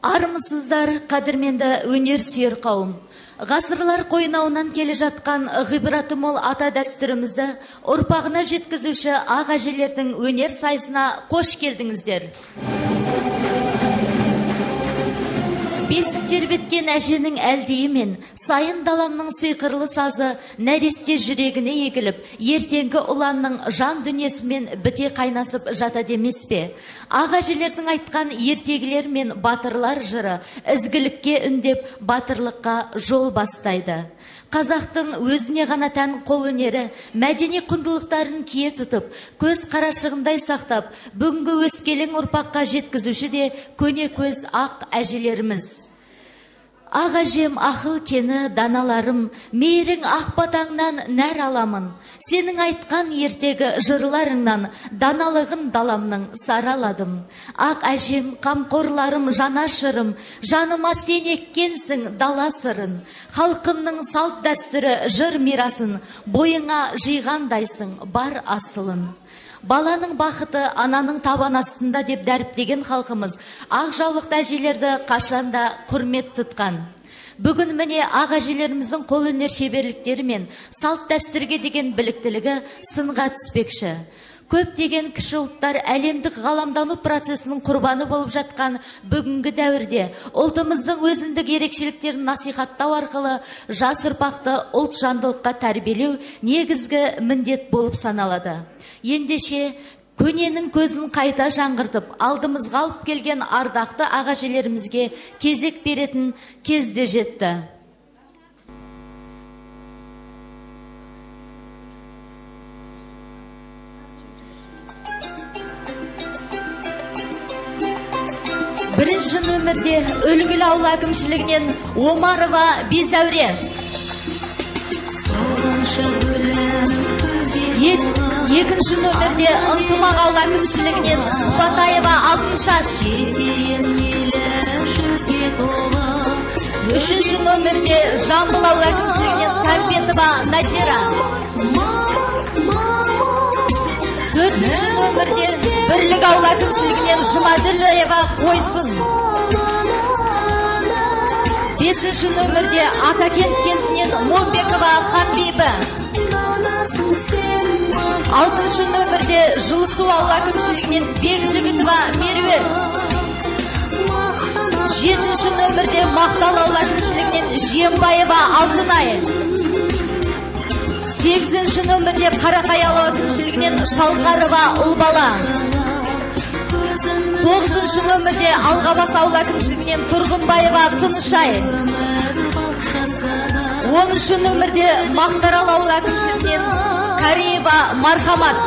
Армысыздар, қадірменді өнер сүйер қауым. Ғасырлар қойнауынан келе жатқан ғибраты мол ата дәстүрімізді ұрпағына жеткізуші ақ әжелердің өнер сайысына қош келдіңіздер. Бесік тербеткен әженің әлдейімен сайын даламның сиқырлы сазы нәресте жүрегіне егіліп, ертеңгі ұланның жан дүниесімен біте қайнасып жата демес пе? Ақ әжелердің айтқан ертегілер мен батырлар жыры ізгілікке үндеп, батырлыққа жол бастайды. Қазақтың өзіне ғана тән қолөнері мәдени құндылықтарын кие тұтып, көз қарашығындай сақтап, бүгінгі өскелең ұрпаққа жеткізуші де көне көз ақ әжелеріміз. Ақ әжем ақыл кені даналарым, мейірің ақ батаңнан нәр аламын. Сенің айтқан ертегі жырларыңнан даналығын даламның сараладым. Ақ әжем қамқорларым жанашырым, жаныма сен еккенсің дала сырын. Халқымның салт дәстүрі жыр мирасын, бойыңа жиғандайсың бар асылын. Баланың бақыты ананың табан астында деп дәріптеген халқымыз ақ жаулықты әжелерді қашанда құрмет тұтқан. Бүгін міне ақ әжелеріміздің қолөнер шеберліктері мен салт дәстүрге деген біліктілігі сынға түспекші. Көптеген кіші ұлттар әлемдік ғаламдану процесінің құрбаны болып жатқан бүгінгі дәуірде ұлтымыздың өзіндік ерекшеліктерін насихаттау арқылы жас ұрпақты ұлт жандылыққа тәрбиелеу негізгі міндет болып саналады. Ендеше көненің көзін қайта жаңғыртып, алдымызға алып келген ардақты ақ әжелерімізге кезек беретін кезде жетті. Бірінші нөмірде үлгілі ауыл әкімшілігінен Омарова Безәуре. Екінші нөмірде Ынтымақ ауыл әкімшілігінен Сыпатаева Алтыншаш. Үшінші нөмірде Жамбыл ауыл әкімшілігінен Кәмбетова Назира. Төртінші нөмірде Бірлік ауыл әкімшілігінен Жұмаділова Қойсын. Бесінші нөмірде Атакент кентінен Момбекова Ханбибі. Алтыншы нөмірде Жылысу ауыл әкімшілігінен Бекжігітова Меруерт. Жетінші нөмірде Мақтал ауыл әкімшілігінен Жембаева Алтынай. Сегізінші нөмірде Қарақай ауыл әкімшілігінен Шалқарова Ұлбала. Тоғызыншы нөмірде Алғабас ауыл әкімшілігінен Тұрғынбаева Тұнышай. 10-шы нөмірде Мақтарал ауыл әкімшілігінен Кариева Мархамат.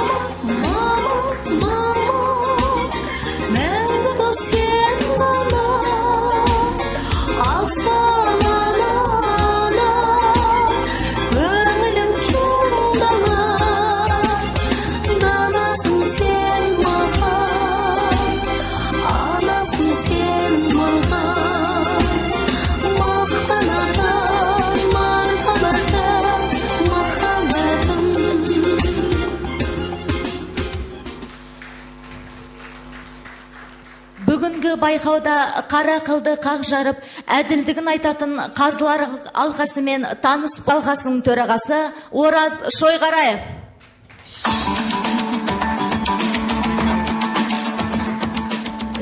Бүгінгі байқауда қара қылды қақ жарып, әділдігін айтатын қазылар алқасы мен таныс алқасының төрағасы Ораз Шойғараев.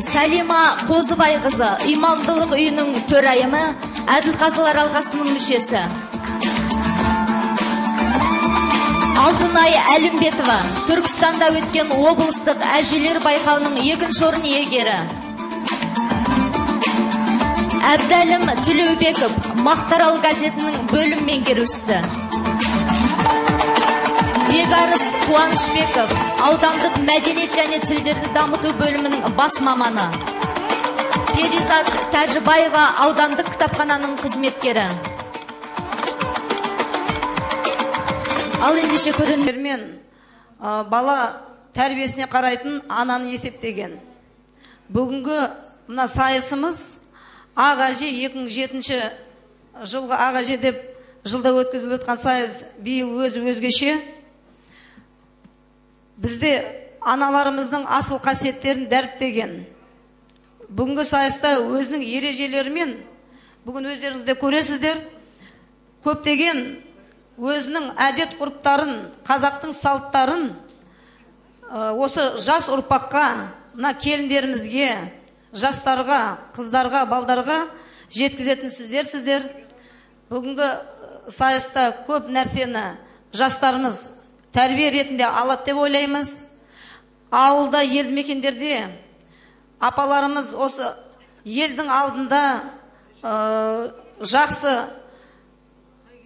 Сәлима Қозыбайқызы, имамдылық үйінің төрайымы, әділ қазылар алқасының мүшесі. Алтынай Әлімбетова, Түркістанда өткен облыстық әжелер байқауының 2-ші орын иегері. Әбдәлім Түлеубеков, Мақтарал газетінің бөлім меңгерушісі. Бегарыс Қуанышбеков, аудандық мәдениет және тілдерді дамыту бөлімінің бас маманы. Перизат Тәжібаева, аудандық кітапхананың қызметкері. Ал ендеше көрермен бала тәрбиесіне қарайтын ананы есептеген. Бүгінгі мына сайысымыз ақ әже 2007 жылғы ақ әже деп жылда өткізіліп өткен сайыс биыл өзгеше. Бізде аналарымыздың асыл қасиеттерін дәріптеген. бүгінгі сайыста өзінің ережелерімен, бүгін өздеріңіз де көресіздер, көптеген өзінің әдет ғұрыптарын, қазақтың салттарын осы жас ұрпаққа, мына келіндерімізге, жастарға, қыздарға, балдарға жеткізетін сіздер. Бүгінгі сайыста көп нәрсені жастарымыз тәрбие ретінде алады деп ойлаймыз. Ауылда, елді мекендерде апаларымыз осы елдің алдында жақсы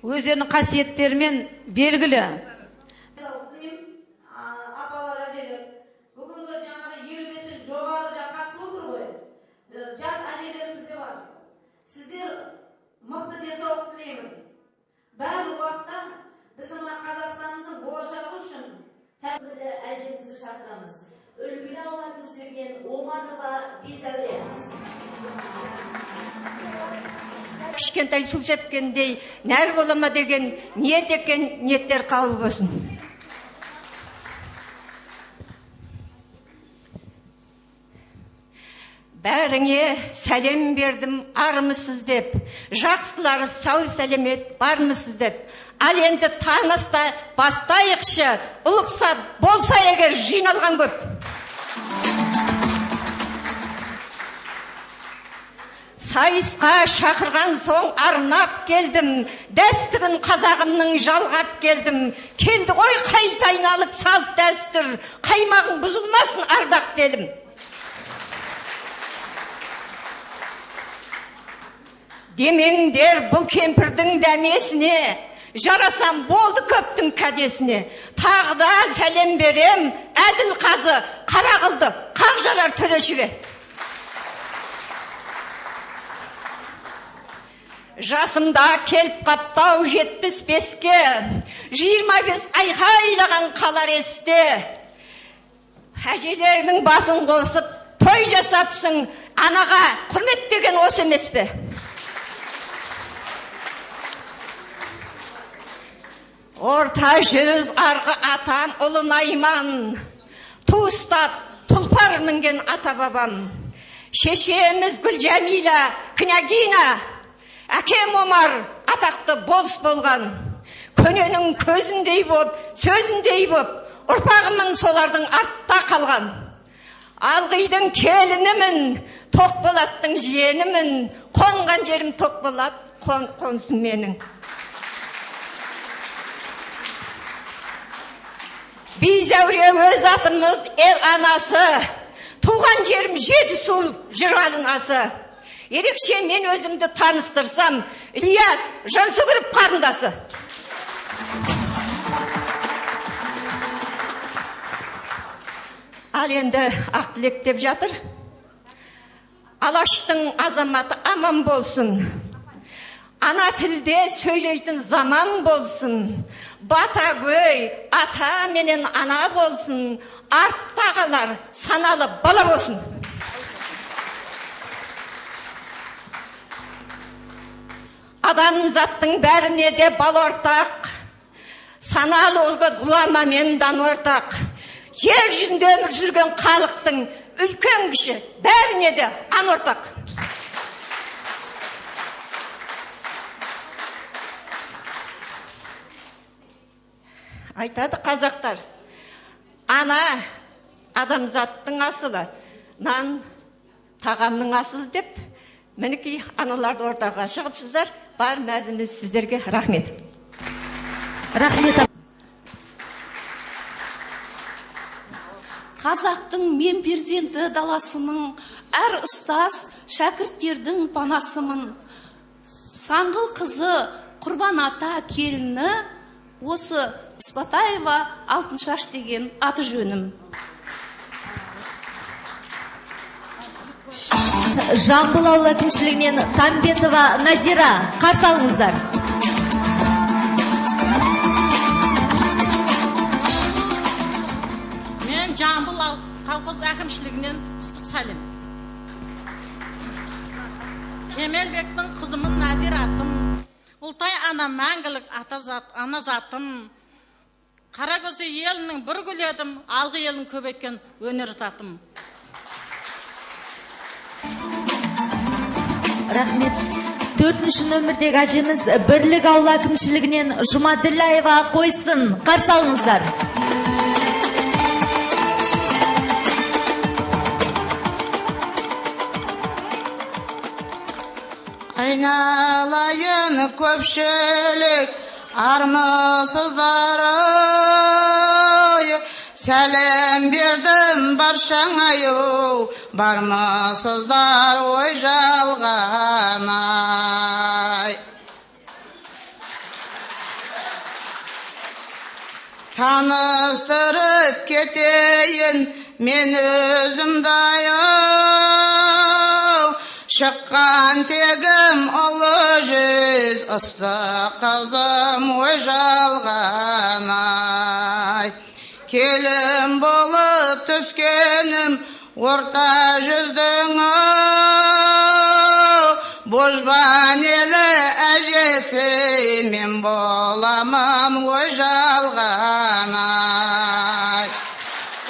өздерінің қасиеттерімен белгілі. Апалар, әжелер, бүгінгі жаңағы 55 жоғары қатысып отыр ғой. Жас әжелеріміз де бар. Сіздер мықты денсаулық тілеймін. Бәрі уақытта біздің Қазақстанымыздың болашағы үшін тәбілі әжемізді шақырамыз. Үлгілі ауылатын жүрген Оманова Бизәуре. Кішкентай су сепкендей нәр болама деген ниет екен, ниеттер қабыл болсын. Бәріңе сәлем бердім, армысыз деп, жақсылар сау сәлемет бармысыз деп. Ал енді таныста бастайықшы, ұлықса болса егер жиналған көп. Сайысқа шақырған соң арнап келдім, дәстүрін қазағымның жалғап келдім. Келді ғой қайта айналып салт дәстүр, қаймағың бұзылмасын ардақ делім. Демеңдер бұл кемпірдің дәмесіне, жарасам болды көптің кәдесіне. Тағда сәлем берем, әділ қазы, қара қылды, қақ жарар төлешіге. Жасымда келіп қаптау 75-ке, 25 айға айлаған қалар есте. Әжелерінің басын қосып, той жасапсың, анаға құрмет деген осы емес пе? Орта жүз арғы атам ұлын айман, туыстап тұлпар мінген ата бабам. Шешеміз Гүлжәмила княгиня, әкем Омар атақты болыс болған. Көненің көзіндей боп, сөзіндей боп, ұрпағымын солардың артта қалған. Алғидың келінімін, Тоқболаттың жиенімін, қонған жерім Тоқболат, қонсын менің. Бизәуре өз атымыз ел анасы, туған жерім Жетісу жырғалын асы. Ерекше мен өзімді таныстырсам, Ильяс Жансүгіров қарындасы. Ал енді ақ тілек деп жатыр. Алаштың азаматы аман болсын. Ана тілде сөйлейтін заман болсын. Бата көй, ата менен ана болсын. Арттағылар саналы бала болсын. Адамзаттың бәріне де бал ортақ. Саналы олғы ғұлама мен дан ортақ. Жер жүзінде өмір сүрген халықтың үлкен кіші бәріне де ан ортақ. Айтады қазақтар, ана адамзаттың асылы, нан тағамның асылы деп, мінекей аналарды ортаға шығыпсыздар, бар мәзіміз сіздерге рахмет. Рахмет. Қазақтың мен перзенті даласының, әр ұстаз шәкірттердің панасымын. Саңғыл қызы Құрбан ата келіні, осы Испатаева Алтыншаш деген аты жөнім. Жамбыл ауылы әкімшілігінен Тамбетова Назира, қарсы алыңыздар. Мен Жамбыл колхоз әкімшілігінен ыстық сәлем. Кемелбектің қызымын Назира атым, Ұлтай ана мәңгілік ана затым. Қарагөзі елінің бір гүл едім, алғы елін көбейткен өнер затым. Рахмет. 4-ші нөмірдегі әжеміз Бірлік ауыл әкімшілігінен Жұмаділлаева қойсын. Қарсы алыңыздар. Айналайын көпшілік армысыздар ай, сәлем бердім баршаңайу, бармысыздар ой жалған ай. Таныстырып кетейін мен өзімдай ау, шыққан тегім ұлы жүз, ыстық қызым ой жалған ай. Келім болып түскенім орта жүздің ау, божбанелі әжесі мен боламын ой жалған ай.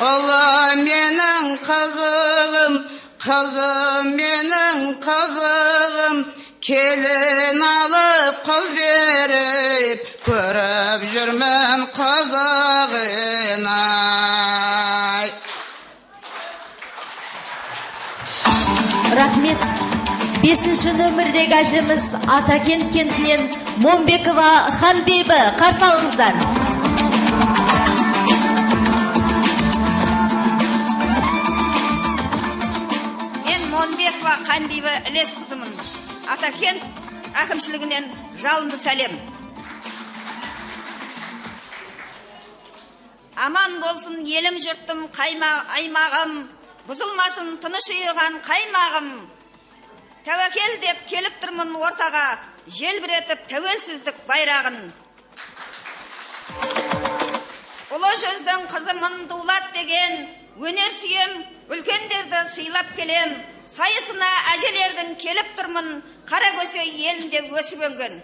Ұлы менің қызығым, қызым менің қызығым, келін алып қыз беріп, көріп жүрмін қызығын ай. Рахмет. 5-ші нөмірдегі әжеміз Атакент кентінен Момбекова Ханбибі. Қарсы алыңыздар. Монбекова Ханбибі Ілес қызымын. Атакент әкімшілігінен жалынды сәлем. Аман болсын елім жұрттым аймағым, бұзылмасын тыныш ұйыған қаймағым. Тәуекел деп келіп тұрмын ортаға, желбіретіп тәуелсіздік байрағын. Ұлы жүздің қызымын дулат деген, өнер сүйем, үлкендерді сыйлап келем. Сайысына әжелердің келіп тұрмын, Қаракөсе елінде өсіп өнген.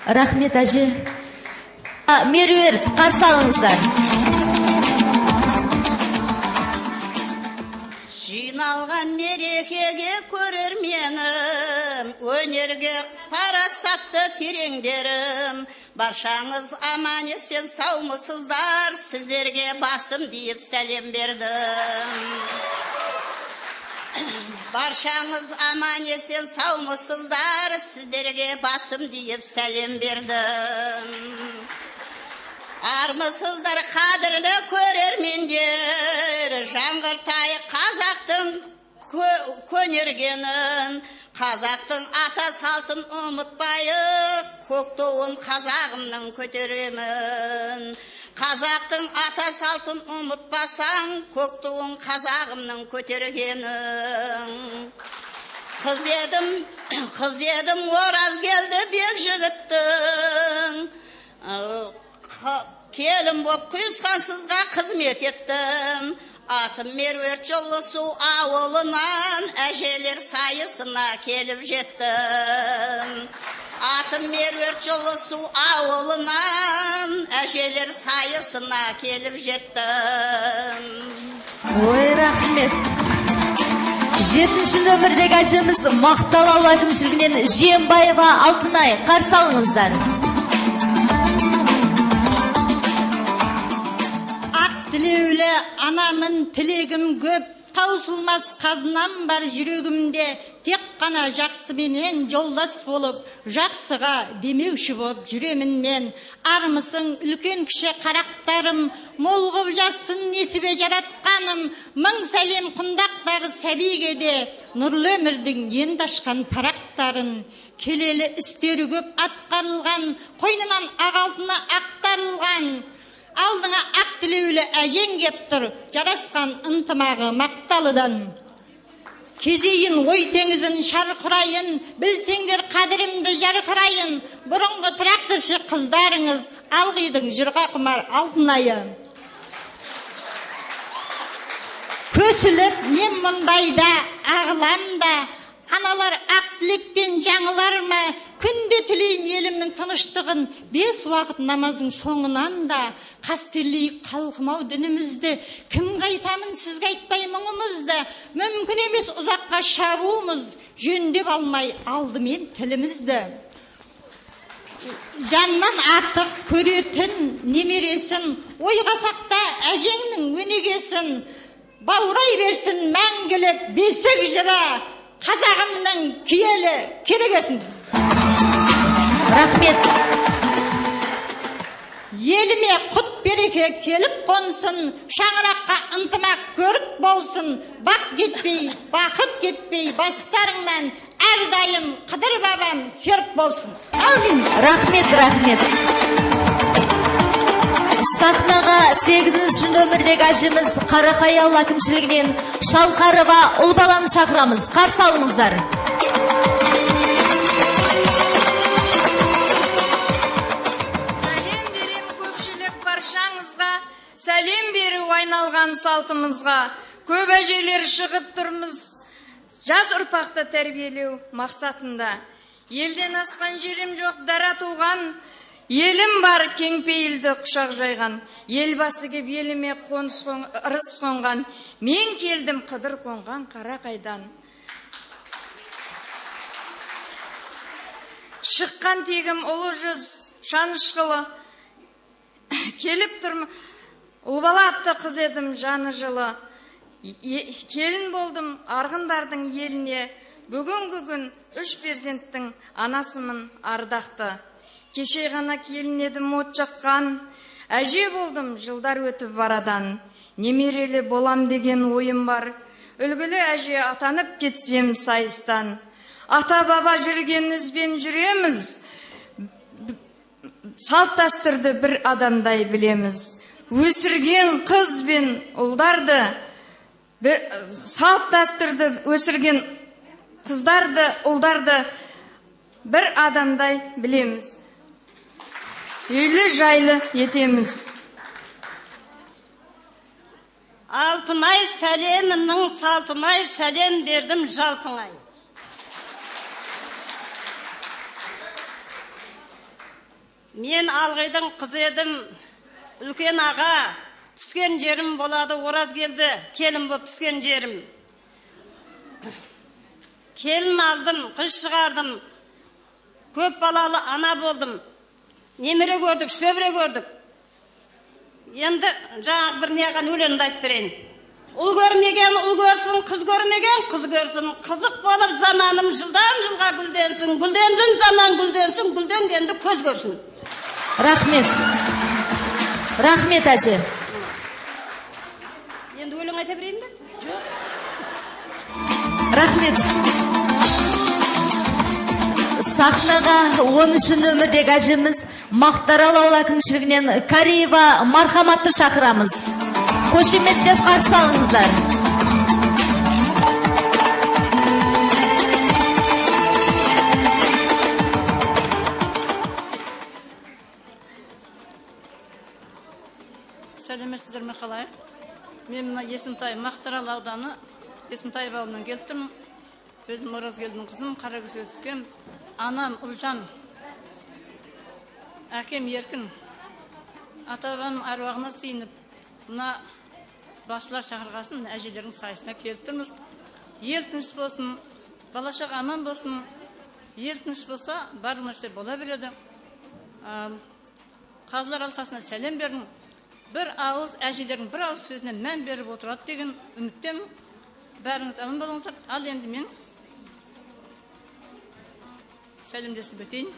Рахмет әже. Меруерт, қарсы алыңыздар. Жиналған мерекеге көрерменім, өнерге парасатты тереңдерім, баршаңыз аман есен саумысыздар, сіздерге басым дейіп сәлем бердім. Баршаңыз аман есен саумысыздар, сіздерге басым дейіп сәлем бердім. Армысыздар қадірлі көрермендер, жаңғыртайық қазақтың көнергенін, қазақтың ата салтын ұмытпайық, көк туын қазағымның көтеремін. Қазақтың ата салтын ұмытпасаң, көк туын қазағымның көтергенін. Қыз едім ораз келді бек жігіттің, келім боп құйысқансызға қызмет еттім. Атым Меруерт Жолысу ауылынан әжелер сайысына келіп жеттім. Атым Меруерт Жолысу ауылынан әжелер сайысына келіп жеттім. Ой, рахмет. 7-ші нөмірдегі әжеміз Мақтал ауыл әкімшілігінен Жиенбаева Алтынай. Қарсы алыңыздар. Тілеулі анамын тілегім көп, таусылмас қазынам бар жүрегімде, тек қана жақсыменен жолдас болып, жақсыға демеуші болып жүремін мен. Армысың үлкен кіші қарақтарым, молғып жассын несібе жаратқаным, мың сәлем құндақтағы сәбиге де, нұрлы өмірдің енді ашқан парақтарын. Келелі істері көп атқарылған, қойнынан ақ алтыны ақтарылған, алдыңа ақ тілеулі әжең кеп тұр, жарасқан ынтымағы мақталыдан. Кезейін ой теңізін шарқырайын, білсеңдер қадірімді жарқырайын, бұрынғы тракторшы қыздарыңыз алғидың жырға құмар Алтынайы. Көсіліп мен мұндайда ағыламда, аналар ақ тілектен жаңылар ма, күнде тілейм елімнің тыныштығын, 5 уақыт намаздың соңынан да, қастерлей қалқымау дінімізді, кімге айтамын сізге айтпай мұңымызды, мүмкін емес ұзаққа шабуымыз, жөндеп алмай алдымен тілімізді. Жаннан артық көретін немересін, ойға сақта әжеңнің өнегесін, баурай берсін мәңгілік бесік жыры, қазағымның киелі керегесін. Рахмет. Еліме құт береке келіп қонсын, шаңыраққа ынтымақ көріп болсын, бақ кетпей, бақыт кетпей, бастарыңнан әрдайым Қыдыр бабам серік болсын. Әумин. Рахмет. Сахнаға 8-ші нөмірдегі әжіміз Қарақай ауыл әкімшілігінен Шалқарова ұлбаланы шақырамыз. Қарсы алыңыздар. Сәлем берем көпшілік баршаңызға, сәлем беру айналған салтымызға. Көп әжелер шығып тұрмыз, жас ұрпақты тәрбиелеу мақсатында. Елден асқан жерім жоқ, дара туған, елім бар кеңпейілді құшақ жайған. Елбасы кеп еліме ырыс қонған, мен келдім Қыдыр қонған Қарақайдан. Шыққан тегім ұлы жүз шанышқылы, келіп тұрмын, ұлбала атты қыз едім жаны жылы. Келін болдым арғындардың еліне, бүгінгі күн 3 перзенттің анасымын ардақты. Кеше ғана келін едім от жаққан, әже болдым жылдар өтіп барадан. Немерелі болам деген ойым бар, үлгілі әже атанып кетсем сайыстан. Ата-баба жүргенімізбен жүреміз, салт дәстүрді бір адамдай білеміз. Өсірген қыз бен ұлдарды, салт дәстүрді өсірген қыздарды, ұлдарды бір адамдай білеміз. Үйлі жайлы етеміз. Алтынай сәлемінің салтынай, сәлем бердім жалпыңай. Мен Алғайдың қызы едім, үлкен аға, түскен жерім болады, ораз келді, келін боп түскен жерім. Келін алдым, қыз шығардым, көп балалы ана болдым, немере көрдік, шөбіре көрдік. Енді жаңағы бір неған өлеңді айтып берейін. Ұл көрмеген ұл көрсін, қыз көрмеген қыз көрсін, қызық болып заманым жылдан жылға гүлденсін, гүлденсін заман гүлденсін, гүлденгенді көз көрсін. Рахмет. Рахмет әже. Енді өлең айта берейін бе? Рахмет. Сахнаға 13-ші нөмірдегі әжіміз Мақтарал ауыл әкімшілігінен Кариева Мархаматты шақырамыз. Қошеметтеп қарсы алыңыздар. Сәлеметсіздер ме қалай? Мен мына Есентай Мақтарал ауданы Есентаев ауылынан келіп тұрмын. Өзім Оразгелдің қызым, Қаракөзге түскен. Анам Ұлжан, әкем Еркін. Ата-бабам аруағына сыйынып, мына басшылар шақырғасын, әжелердің сайысына келіп тұрмыз. Ел тыныш болсын, бала-шаға аман болсын. Ел тыныш болса, бар нәрсе бола береді. Қазылар алқасына сәлем бердің. Бір ауыз әжелердің бір ауыз сөзіне мән беріп отырады деген үміттемін. Бәріңіз аман болыңыздар. Ал енді мен сәлемдесіп өтейін.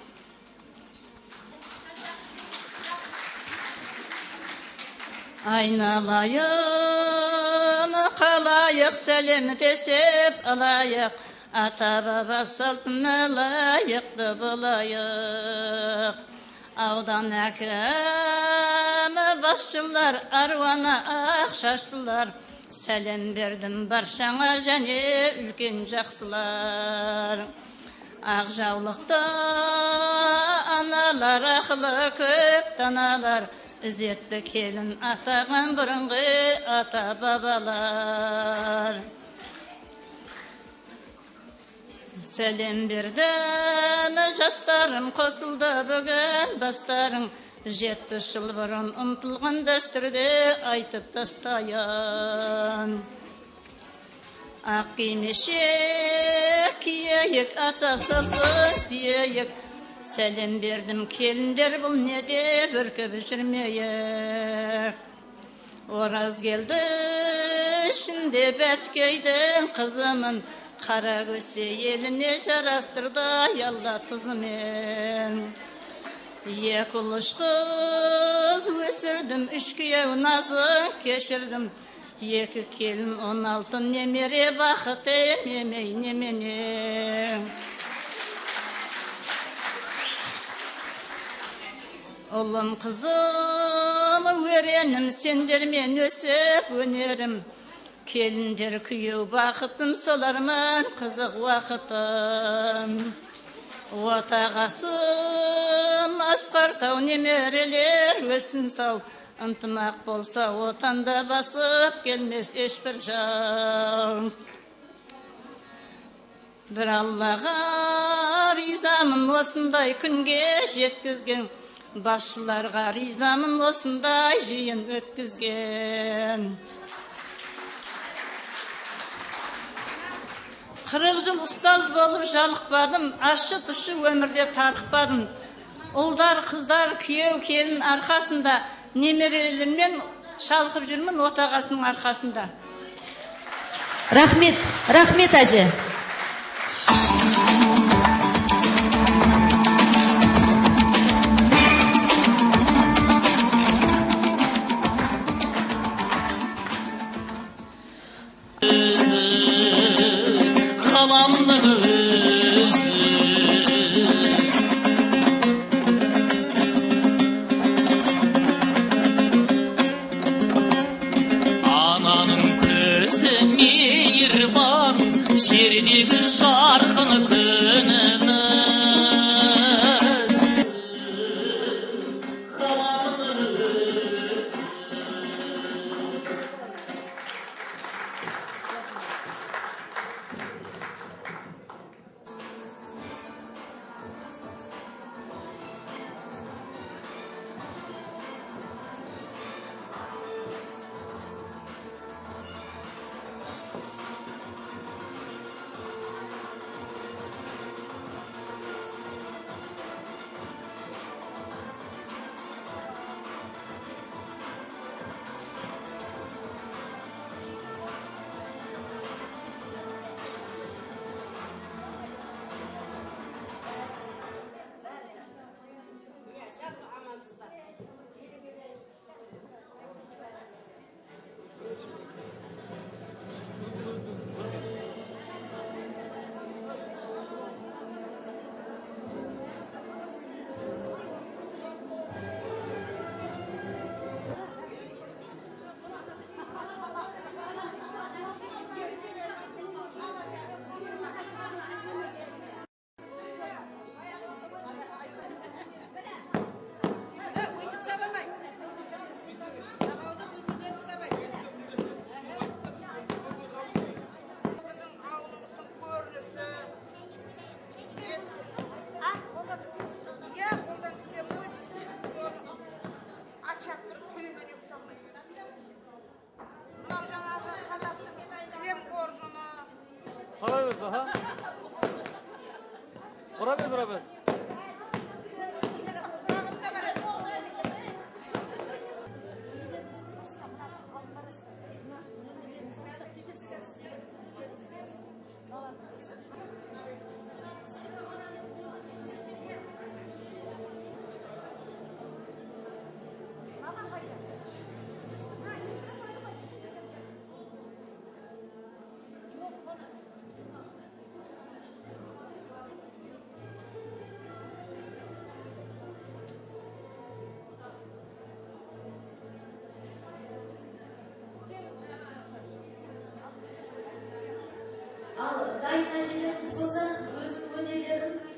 Айналайын, қалайық сәлемдесіп алайық, ата-баба салтына лайықты болайық. Аудан әкімі басшылар, аруана ақшашылар, сәлем бердім баршаңа және үлкен жақсылар. Ақ жаулықты аналар, ақылы көп таналар, ізетті келін атаған бұрынғы ата-бабалар. Сәлем бердім, жастарым қосылды бүгін бастарың. 70 жыл бұрын ұмтылған дәстүрде айтып тастайын. Ақ кимешек киейік, ата салтын сүйейік. Сәлем бердім келіндер, бұл неде бүркіп жүрмейік. Ораз келді ішінде бәткейдің қызымын, қара көсе еліне жарастырды алла тұзымен. Екі ұл үш қыз өсірдім, 3 күйеу назын кешірдім. 2 келін 16 немере бақыт емей немене. Ұлым қызым өренім, сендермен өсіп өнерім. Келіндер күйеу бақытым, солармын қызық уақытым. Отағасым асқартау немерелер өсін сау. Ынтымақ болса отанда басып келмес ешбір жау. Бір Аллаға ризамын осындай күнге жеткізген. Басшыларға ризамын осындай жиын өткізген. 40 жыл ұстаз болып жалықпадым, ашы тұшы өмірде тарықпадым. Ұлдар, қыздар, күйеу келін арқасында, немерелермен шалқып жүрмін отағасының арқасында. Рахмет, рахмет әже. Жердегі жарқын күніміз.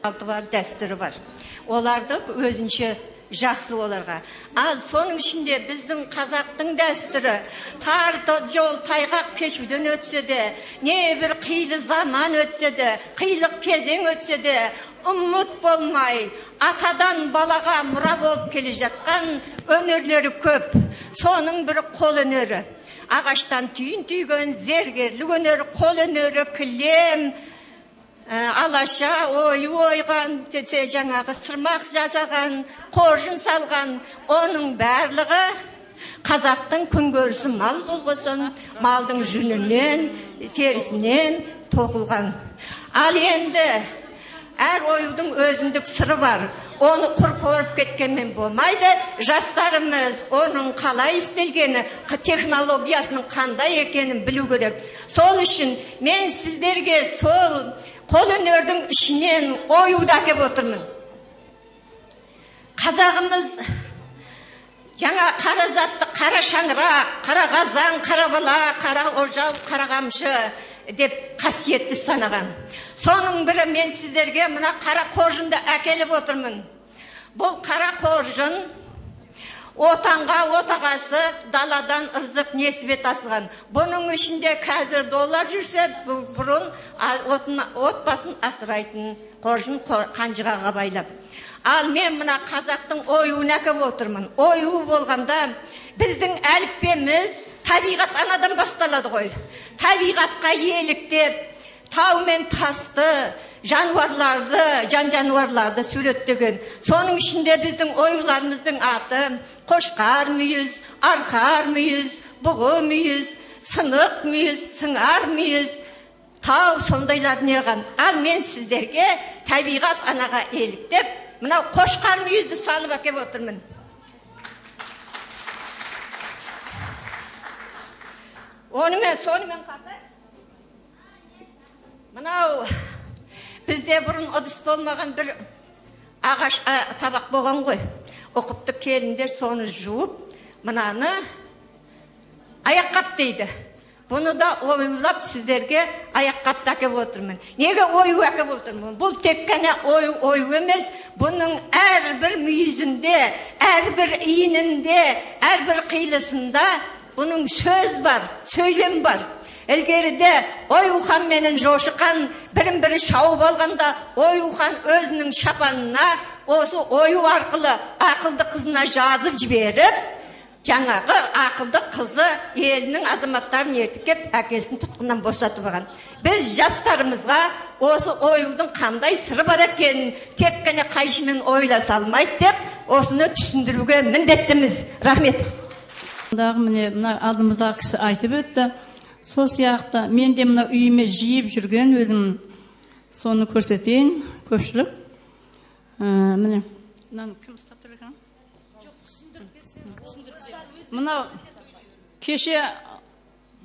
Алты бар, дәстүрі бар. Оларды өзінше жақсы оларға. Ал соның ішінде біздің қазақтың дәстүрі тар жол тайғақ кешуден өтсе де, не бір қилы заман өтсе де, қилық кезең өтсе де, ұмыт болмай, атадан балаға мұра болып келе жатқан өнерлері көп. Соның бір қол өнері. Ағаштан түйін түйген зергерлік өнері, қол өнері, кілем, алаша ойған, жаңағы сырмақ жасаған, қоржын салған, оның барлығы қазақтың күнкөрісі мал болғасын, малдың жүнінен, терісінен тоқылған. Ал енді әр оюдың өзіндік сыры бар. Оны құр көріп кеткенмен болмайды. Жастарымыз оның қалай істелгені, технологиясының қандай екенін білу керек. Сол үшін мен сіздерге сол қолөнердің ішінен оюды әкеп отырмын. Қазағымыз жаңа қара затты, қара шаңырақ, қара қазан, қара бала, қара ожау, қара қамшы деп қасиетті санаған. Соның бірі мен сіздерге мына қара қоржынды әкеліп отырмын. Бұл қара қоржын отанға отағасы даладан ырзық несібе тасыған. Бұның ішінде қазір доллар жүрсе, бұрын отбасын асырайтын қоржын қанжығаға байлап. Ал мен мына қазақтың оюын әкеп отырмын. Ою болғанда біздің әліппеміз табиғат анадан басталады ғой. Табиғатқа еліктеп, тау мен тасты, жануарларды, жан-жануарларды суреттеген. Соның ішінде біздің оюларымыздың аты қошқар мүйіз, арқар мүйіз, бұғы мүйіз, сынық мүйіз, сыңар мүйіз, тау сондайлар неған. Ал мен сіздерге табиғат анаға еліктеп, мынау қошқар мүйізді салып әкеп отырмын. Сонымен қатар мынау бізде бұрын ыдыс болмаған бір ағаш табақ болған ғой. Оқыпты келіндер соны жуып, мынаны аяққап дейді. Бұны да оюлап сіздерге аяққапты әкеп отырмын. Неге ою әкеп отырмын? Бұл тек қана ою емес, бұның әрбір мүйізінде, әрбір иінінде, әрбір қилысында бұның сөз бар, сөйлем бар. Әлгеріде Ойухан менен Жошықан бірін-бірі шауып алғанда, Ойухан өзінің шапанына осы ою арқылы ақылды қызына жазып жіберіп, жаңағы ақылды қызы елінің азаматтарын ертіп әкесін тұтқыннан босатып алған. Біз жастарымызға осы оюдың қандай сыры бар екенін тек қана қайшымен ойласа алмайды деп, осыны түсіндіруге міндеттіміз. Рахмет. Мына алдымыздағы кісі айтып өтті. Сол сияқты мен де мына үйіме жиып жүрген өзім соны көрсетейін. Көпшілік. Міне. Мынаны кім ұстап тұр екен? Мынау кеше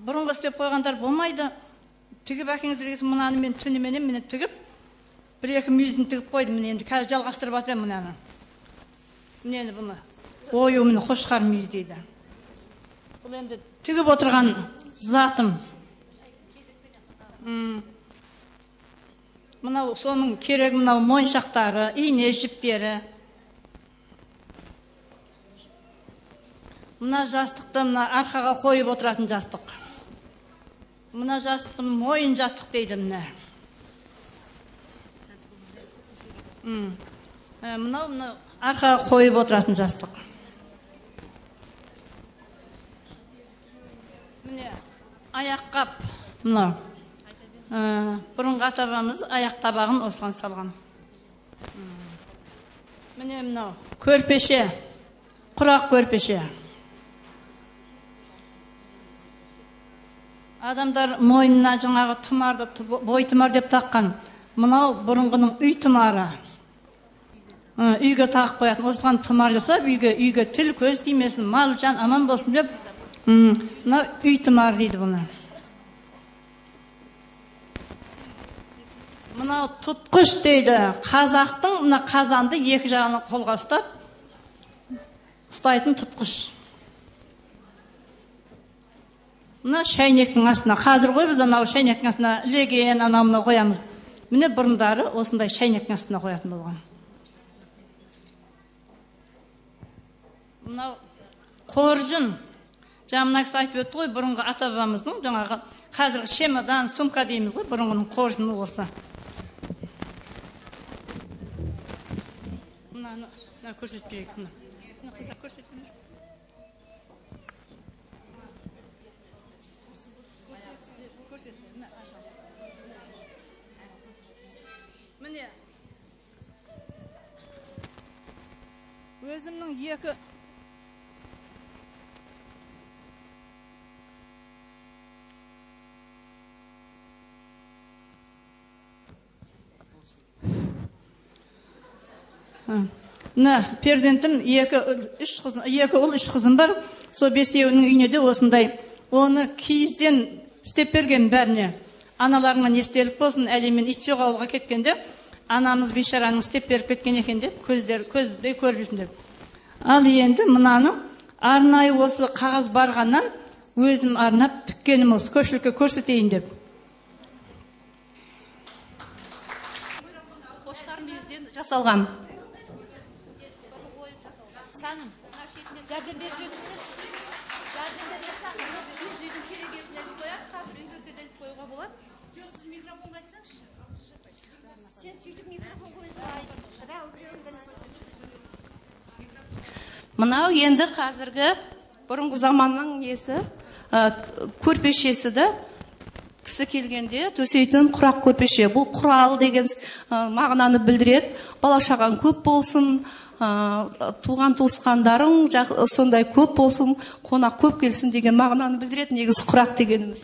бұрынғы істеп қойғандар болмайды. Тігіп әкеңіздер келсін, мынаны мен түніменен мені тігіп, бір-екі мүйізін тігіп қойдым. Міне енді қазір жалғастырып жатырмын мынаны. Міне бұны ою міне қошқар мүйіз дейді. Бұл енді тігіп отырған затым. Мынау соның керек, мынау мойыншақтары, ине жіптері. Мына жастықты мына арқаға қойып отыратын жастық. Мына жастықтың мойын жастық дейді мына. Мынау арқаға қойып отыратын жастық. Міне аяққап. Мынау. Бұрынғы ата-бабамыз аяқ табағын осыған салған. Міне мынау көрпеше. Құрақ көрпеше. Адамдар мойнына жаңағы тұмарды, бой тұмар деп таққан. Мынау бұрынғының үй тұмары. Үйге тағып қоятын. Осыған тұмар жасап, үйге тіл көз тимесін, мал жан аман болсын деп. Мынау үй тұмар дейді бұны. Мынау тұтқыш дейді. Қазақтың мына қазанды екі жағынан қолға ұстайтын тұтқыш. Мына шайнектің астына, қазір ғой біз анау шайнектің астына леген анауына қоямыз. Міне бұрындары осындай шайнектің астына қоятын болған. мынау қоржын. Жаңа мына кісі айтып өтті ғой, бұрынғы ата бабамыздың жаңағы қазіргі шемодан, сумка дейміз ғой, бұрынғының қоржыны осы. Мынаны көрсетпейік. Мына қыздар көрсетпейік. Міне өзімнің екі перзентім екі ұл, үш қызым бар. Сол бесеуінің үйіне де осындай. Оны киізден істеп берген бәріне. Аналарыңнан естелік болсын, әлемен ит жоқ ауылға кеткенде, анамыз бейшараның істеп беріп кеткен екен деп, көздей көріп жүрсін деп. Ал енді мынаны арнайы осы қағаз барғаннан өзім арнап тіккенім осы, көпшілікке көрсетейін деп. Қошқар мүйізден жасалған. Саным, жәрдем беріп жүрсіңіз. Жәрдем беріп жүрсіңіз. Біз үйдің керегесіне қояқ, қазір үйлерге де қоюға болады. Жоқ, сіз микрофонға айтсаңызшы. Сен сөйтіп микрофон қойды. Мынау енді қазіргі бұрынғы заманның несі, көрпешесі де кісі келгенде төсейтін құрақ көрпеше. Бұл құрал деген мағынаны білдіреді. Бала шағаң көп болсын, туған туысқандарың сондай көп болсын, қонақ көп келсін деген мағынаны білдіреді. Негізі құрақ дегеніміз.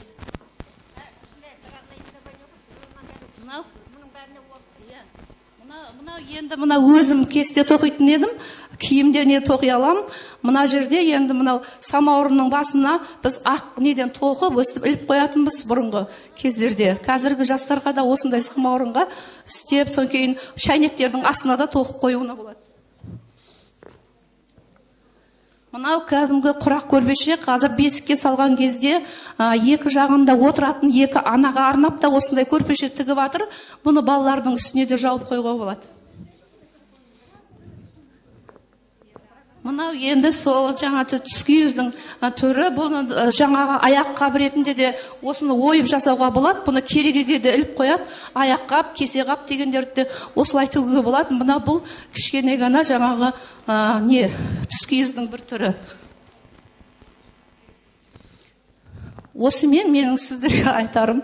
Мынау енді өзім кесте тоқитын едім. Киімде не тоқи алам. Мына жерде енді мынау самаурынның басына біз ақ неден тоқып, өстіп іліп қоятынбыз бұрынғы кездерде. Қазіргі жастарға да осындай самаурынға істеп, сон кейін шайнектердің астына да тоқып қоюына болады. Мынау кәдімгі құрақ көрпеше, қазір бесікке салған кезде екі жағында отыратын екі анаға арнап та осындай көрпеше тігіп жатыр. Бұны балалардың үстіне де жауып қоюға болады. Мынау енді сол жаңа түскүйіздің түрі, бұны жаңаға аяқ қап ретінде де осыны ойып жасауға болады. Бұны керегеге де іліп қояды, аяқ қап, кесе қап дегендерді осылай тігуге болады. Мына бұл кішкене ғана жаңағы түскүйіздің бір түрі. Осымен менің сіздерге айтарым.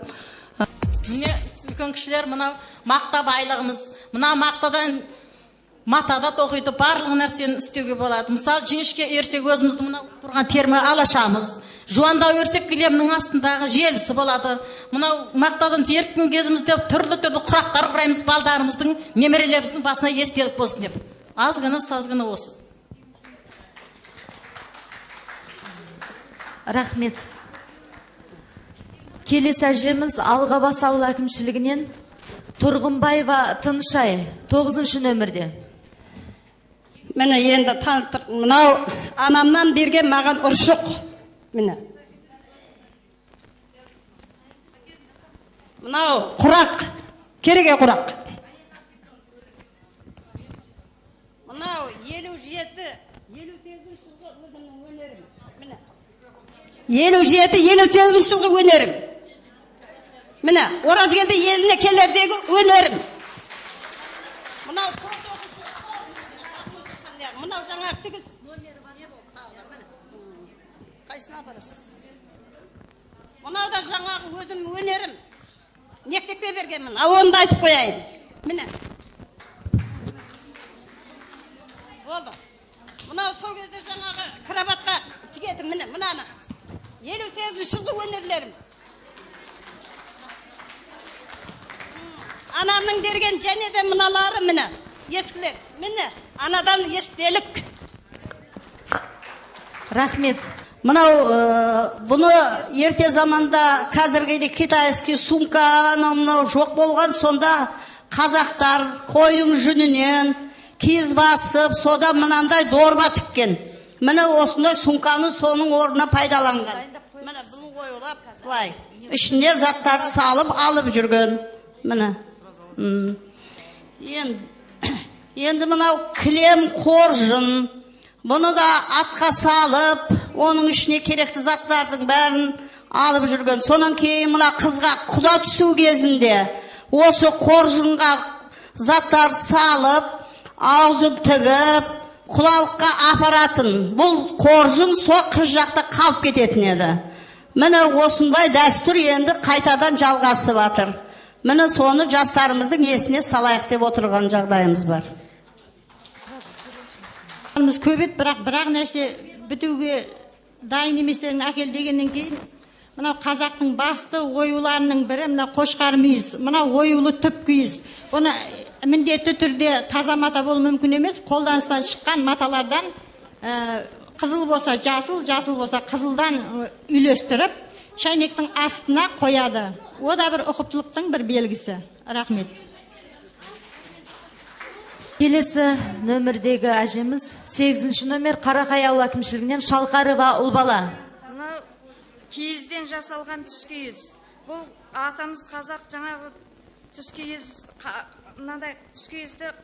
Міне үлкен кішілер мынау мақта байлығымыз. Мына мақтадан матада тоқиды, барлық нәрсені істеуге болады. Мысалы, жіңішке ерсек өзімізді мынау тұрған терме алашамыз. Жуандау өрсек кілемнің астындағы желісі болады. Мынау мақтадан еріккен кезімізде түрлі құрақтар құраймыз, балдарымыздың, немерелеріміздің басына естелік болсын деп. Азғыны, сазғыны осы. Рахмет. Келесі әжеміз Алғабас ауыл әкімшілігінен Тұрғынбаева Тыншай, 9-шы нөмірде. Міне енді таныстыр. Мынау анамнан берген маған ұршық. Міне. Мынау құрақ. Кереге құрақ. Мынау 57-58 жылғы өзімнің өнерім. Міне. 57-58 жылғы өнерім. Міне, Оразкелді еліне келердегі өнерім. Мынау жаңағы тігіз. Қайсына барасыз? Мынау да жаңағы өзім өнерім. Мектепке бергенмін. Оны да айтып қояйын. Міне. Болды. Мынау сол кезде жаңағы кроватқа тігетін міне, мынаны. 58 жылғы өнерлерім. Анамның берген және де мыналары міне. Ескілер. Міне, анадан естелік. Рахмет. Мынау бұны ерте заманда қазіргейде китайский сумка мынау жоқ болған, сонда қазақтар қойың жүнінен киіз басып, сода мынандай дорба тіккен. Міне осындай сумканы соның орнына пайдаланған. Міне бұны қойылап, былай ішіне заттарды салып алып жүрген. Міне. Енді мынау кілем қоржын, Бұны да атқа салып, оның ішіне керекті заттардың бәрін алып жүрген. Сонан кейін мына қызға құда түсу кезінде осы қоржынға заттарды салып, аузын тігіп, құлалыққа апаратын. Бұл қоржын со қыз жақта қалып кететін еді. Міне осындай дәстүр енді қайтадан жалғасып жатыр. Міне соны жастарымыздың есіне салайық деп отырған жағдайымыз бар. Көбет, бірақ нәрсе бітуге дайын еместерін әкел дегеннен кейін, мына қазақтың басты оюларының бірі мына қошқар мүйіз, мына оюлы түп күйіз. Оны міндетті түрде таза мата болу мүмкін емес, қолданыстан шыққан маталардан қызыл болса жасыл, жасыл болса қызылдан үйлестіріп, шайнектің астына қояды. О да бір ұқыптылықтың бір белгісі. Рахмет. Келесі нөмірдегі әжеміз 8-ші нөмір Қарақай ауыл әкімшілігінен Шалқарова Ұлбала. Мынау киізден жасалған түскиіз. Бұл атамыз қазақ жаңағы түскиіз, мынандай түскиізді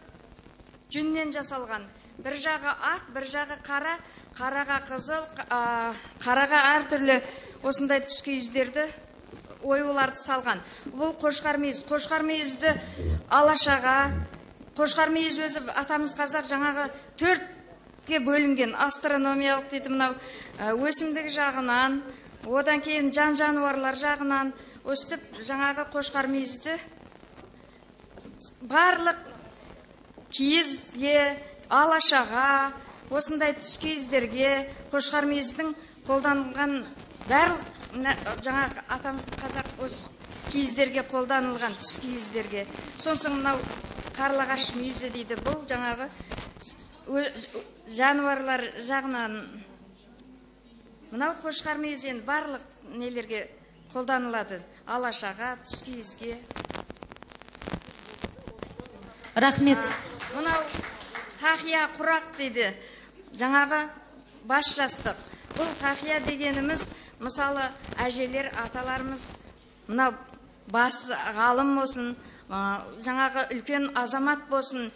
жүннен жасалған. Бір жағы ақ, бір жағы қара, қараға қызыл, қараға әртүрлі осындай түскиіздерді оюларды салған. Бұл қошқар мүйіз. Қошқар мүйізді алашаға, қошқар мүйіз өзі атамыз қазақ жаңағы 4-ге бөлінген. Астрономиялық дейді мынау өсімдік жағынан, одан кейін жан-жануарлар жағынан өстіп жаңағы қошқар мүйізді барлық киізге, алашаға, осындай түскиіздерге қошқар мүйіздің қолданылған барлық жаңағы атамыздың қазақ осы киіздерге қолданылған түскиіздерге. Сосын мынау қарлығаш мүйізі дейді. Бұл жаңағы жануарлар жағынан мынау қошқар мүйізі барлық нелерге қолданылады. Алашаға, түскиізге. Рахмет. Мынау тақия құрақ дейді. Жаңағы бас жастық. Бұл тақия дегеніміз, мысалы, әжелер, аталарымыз, мынау басы ғалым болсын, жаңағы үлкен азамат болсын,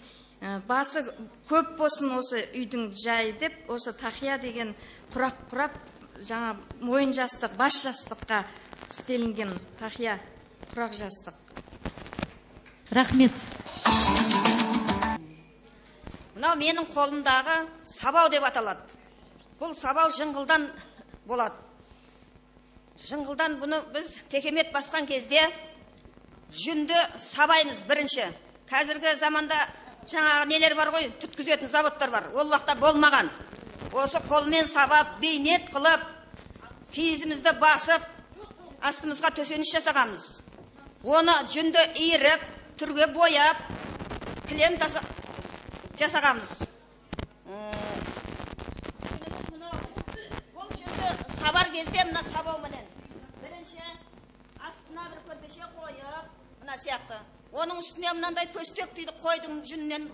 басы көп болсын осы үйдің жайы деп, осы тақия деген құрақ құрап, жаңа мойын жастық, бас жастыққа істелінген тақия құрақ жастық. Рахмет. Мынау менің қолымдағы сабау деп аталады. Бұл сабау жыңғылдан болады. Жыңғылдан бұны біз текемет басқан кезде жүнді сабаймыз бірінші. Қазіргі заманда жаңағы нелер бар ғой, түткізетін заводтар бар. Ол уақытта болмаған. Осы қолмен сабап, бейнет қылып, киізімізді басып, астымызға төсеніш жасағамыз. Оны жүнді иіріп, түрге бояп, кілем жасағамыз. Ол жүнді сабар кезде мына сабау менен бірінші астына бір көрпеше қойып, мына сияқты. Оның үстіне мынандай пөстек дейді, қойдың жүнінен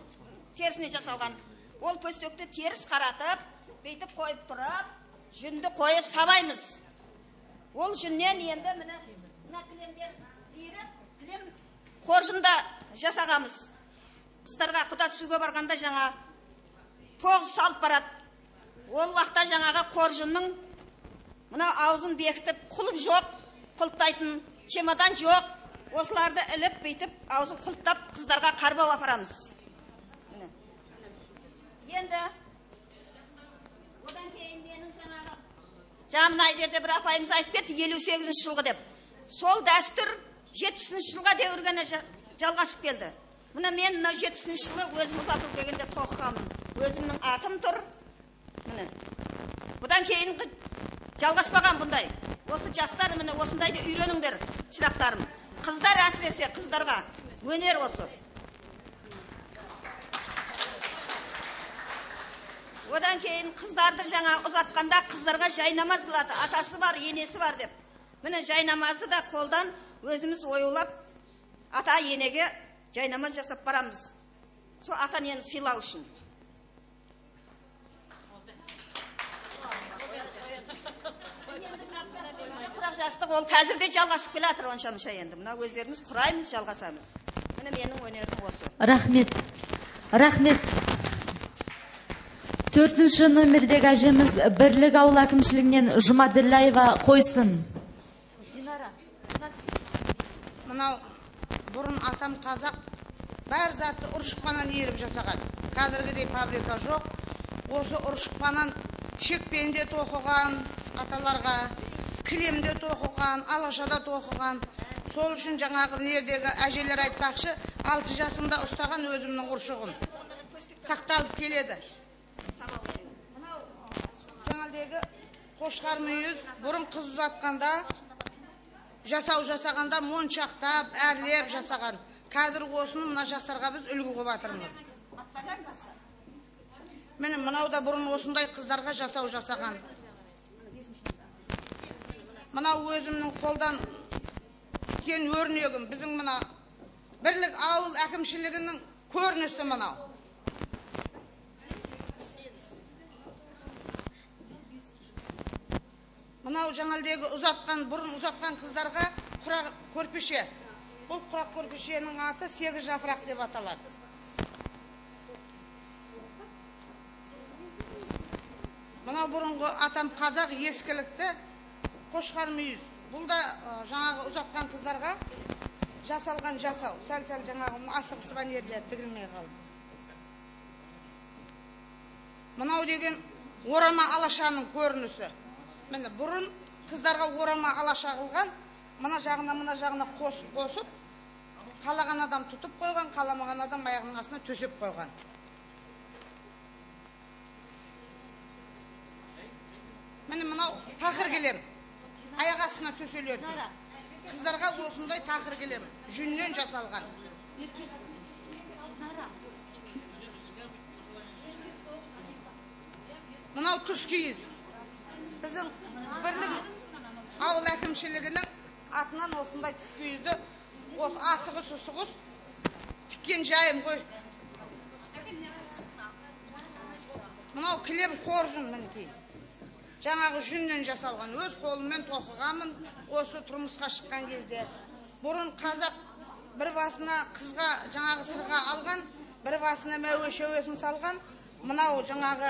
терісіне жасалған. Ол пөстекті теріс қаратып, бейтіп қойып тұрып, жүнді қойып сабаймыз. Ол жүннен енді мына кілемдер иіріп, кілем қоржында жасағамыз. Қыздарға құда түсуге барғанда жаңа тоғыз салып барады. Ол уақытта жаңаға қоржынның мына аузын бекітіп, құлып жоқ, құлыптайтын чемодан жоқ. Осыларды іліп, бейтіп, аузын құлыптап, қыздарға қарбау апарамыз. Енді, одан кейін менің жаңа жерде бір апайымыз айтып кетті, 58-ші жылғы деп. Сол дәстүр 70-ші жылға деуіргені жалғасып келді. Мына мен 70-ші жылы өзім ұзатылып келгенде тоқығамын. Өзімнің атым тұр. Бұдан кейін жалғаспаған бұндай. Осы жастар міне осындайды үйреніңдер, шырақтарым. Қыздар әсіресе қыздарға өнер осы. Одан кейін қыздарды жаңа ұзатқанда қыздарға жайнамаз қылады. Атасы бар, енесі бар деп. Міне жайнамазды да қолдан өзіміз оюлап, ата енеге жайнамаз жасап барамыз. Сол ата енені сыйлау үшін. Құрақ жастық ол қазірде жалғасып келе жатыр онша-мұнша енді. Мына өздеріміз құраймыз, жалғасамыз. Міне менің өнерім осы. Рахмет. Рахмет. 4-ші номердегі әжеміз Бірлік ауыл әкімшілігінен Жұмаділлаева қойсын. Мынау бұрын атам қазақ бәр затты ұршықпанан еріп жасаған. Қазіргідей фабрика жоқ. Осы ұршықпанан шекпенде тоқыған аталарға, кілемде тоқыған, алашада тоқыған. Сол үшін жаңағы нердегі әжелер айтпақшы, 6 жасымда ұстаған өзімнің ұршығым сақталып келеді. Мынау жаңалдегі қошқар мүйіз бұрын қыз ұзатқанда жасағанда моншақтап, әрлеп жасаған. Қазір осыны мына жастарға біз үлгі қылып жатырмыз. Міне мынау да бұрын осындай қыздарға жасаған. Мынау өзімнің қолдан тіккен өрнегім, біздің мына Бірлік ауыл әкімшілігінің көрінісі мынау. Мынау жаңалдегі бұрын ұзатқан қыздарға құрақ көрпеше. Бұл құрақ көрпешенің аты 8 жапырақ деп аталады. Мынау бұрынғы атам қазақ ескілікті қошқар мүйіз. Бұл да жаңағы ұзатқан қыздарға жасалған жасау. Сәл-сәл жаңағы асығысыған ерлер тігілмей қалды. Мынау деген орама алашаның көрінісі. Міне бұрын қыздарға орама алаша қылған, мына жағына қосып, қалаған адам тұтып қойған, қаламаған адам аяғының астына төсеп қойған. Міне мынау тақыр келем, аяқ астына төселеді. Қыздарға осындай тақыр келем, жүннен жасалған. Мынау тұскиіз. Біздің Бірлік ауыл әкімшілігінің атынан осындай түскейізді, осы асығыс тіккен жайым ғой. Мынау кілем қоржын мінекей. Жаңағы жүннен жасалған, өз қолыммен тоқығамын, осы тұрмысқа шыққан кезде. Бұрын қазақ бір басына қызға жаңағы сырға алған, бір басына мәуе-шәуесін салған, мынау жаңағы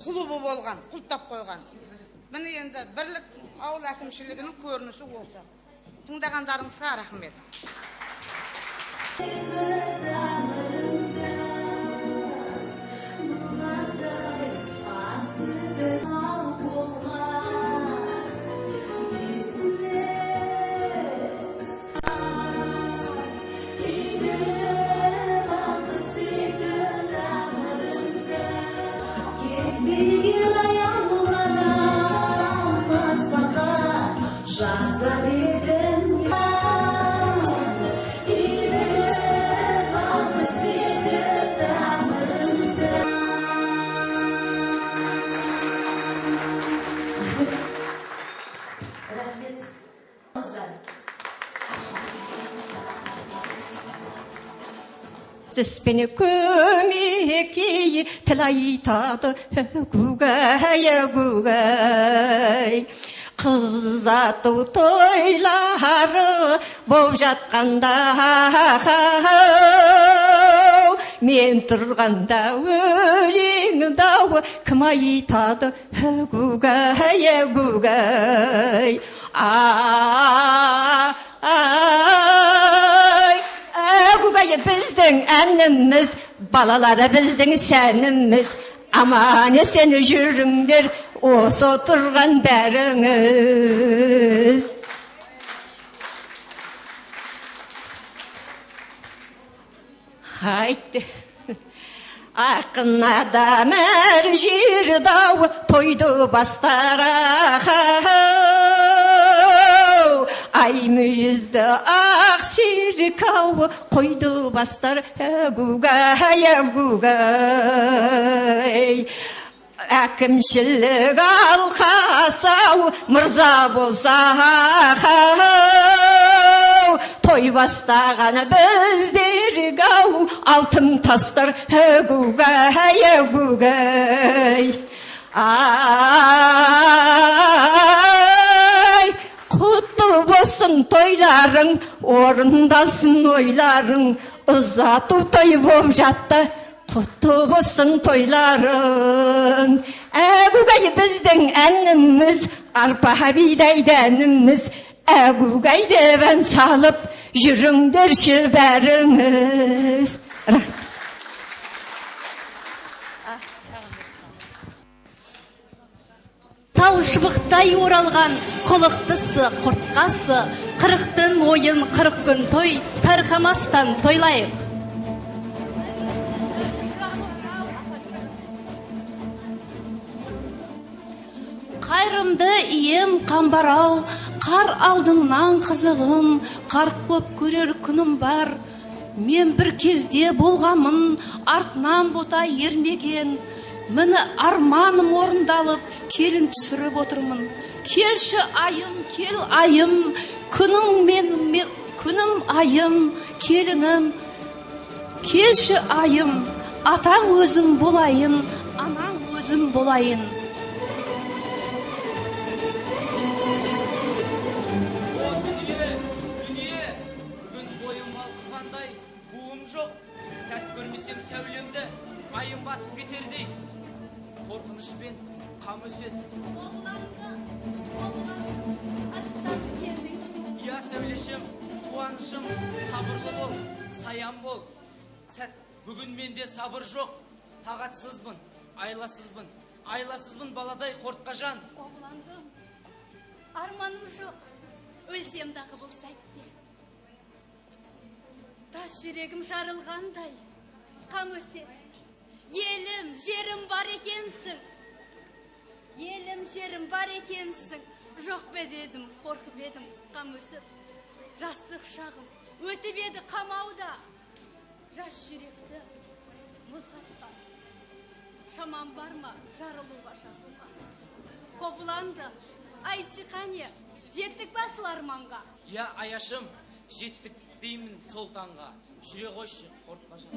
құлыбы болған, құлттап қойған. Міне енді Бірлік ауыл әкімшілігінің көрінісі осы. Тыңдағандарыңызға рахмет. Түспені көмекей тіл айтады гугай. Қыз ату тойлары боп жатқанда мен тұрғанда өлең дауы кім айтады гугай. Гугай біздің әніміз, балалары біздің сәніміз. Аман есен жүріңдер, осы отырған бәріңіз. Айтты, ақын адам әр жер дауы тойды бастара. Ай мүйізді ақ серкауы қойды бастар гугай. Әкімшілік алқасау мырза болса той бастағаны біздер-гау алтын тастар гугай. Құтты болсын тойларың, орындалсын ойларың, ұзату той боп жатты Құтты болсын тойларың, әгугай біздің әніміз, арпа бидай дәніміз, әгугай деп ән салып, жүріңдерші бәріңіз. Тал шыбықтай оралған құлықтысы, құртқасы, 40 түн ойын, 40 күн той, тарқамастан тойлайық. Қайрымды ием қамбарау, қар алдыңнан қызығым, қар көп көрер күнім бар. Мен бір кезде болғамын, артынан бота ермеген. Мені арманым орындалып, келін түсіріп отырмын. Келші айым, кел айым, күнім айым, келінім. Келші айым, атаң өзің болайын, анаң өзім болайын. Айым батып кетердей, қорқынышпен қам өседі. Я сәулешім, қуанышым, сабырлы бол, саян бол. Сәт, бүгін менде сабыр жоқ, тағатсызбын, айласызбын баладай қортқа жан. Оғландым, арманым жоқ, өлсем дағы бұл сәтте. Тас жүрегім жарылғандай, қам өседі. Елім, жерім бар екенсің. Елім, жерім бар екенсің. Жоқ бе дедім, қорқып едім, қам өсіп. Жастық шағым, өтіп еді қамауда. Жас жүректі мұзғатқан. Шамам бар ма, жарылуға шасуға. Қобыланды, айтшы қане, жеттік басыл арманға. Я аяшым, жеттік деймін сол таңға. Жүре қойшы, қорққа жан.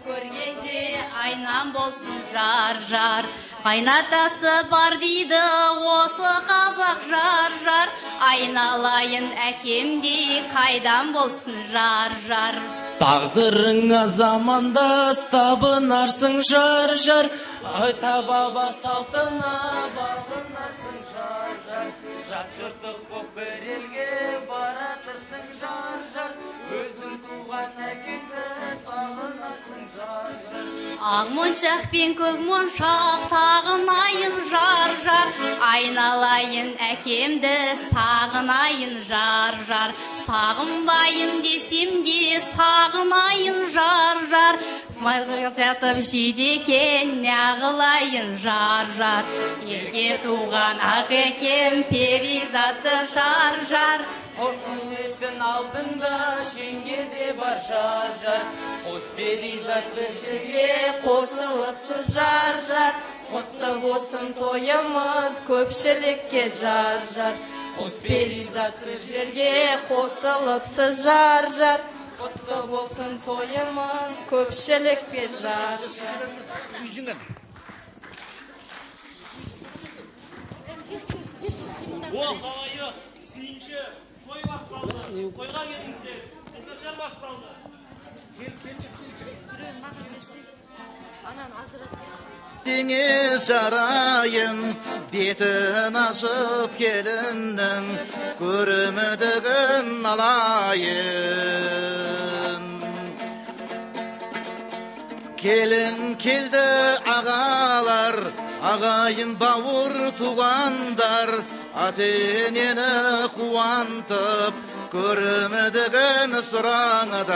Көргенде айнам болсын жар-жар, қайнатасы бар дейді осы қазақ жар-жар. Айналайын әкемдей қайдан болсын жар-жар. Тағдырыңа замандас табынарсың жар-жар, айта баба салтына бағынарсың жар-жар. Жат жұрты қоп бір елге баратырсың жар-жар, өзің туған әкеңді сағынарсың жар-жар. Ақ моншақ пен көк моншақ тағынайын жар-жар, айналайын әкемді сағынайын жар-жар. Сағынбайын десем де сағынайын жар-жар. Смайлық жатып жейді екен неғылайын жар-жар. Елге туған ақ екем перизаты жар-жар. Құрметтің алдында жеңге де бар жар-жар. Қос перизат бір жерге қосылыпсыз жар-жар. Құтты болсын тойымыз көпшілікке жар-жар. Қос перизат бір жерге қосылыпсыз жар-жар. Құтты болсын тойымыз көпшілікке жар-жар. О, қалайы, сүйінші, той басталды. Тойға келіңіздер, орташар басталды. Деңе жарайын, бетін ашып келіннің, көрімдігін алайын. Келін келді ағалар, ағайын бауыр туғандар, ата-енені қуантып, көрімдігін сұраңдар.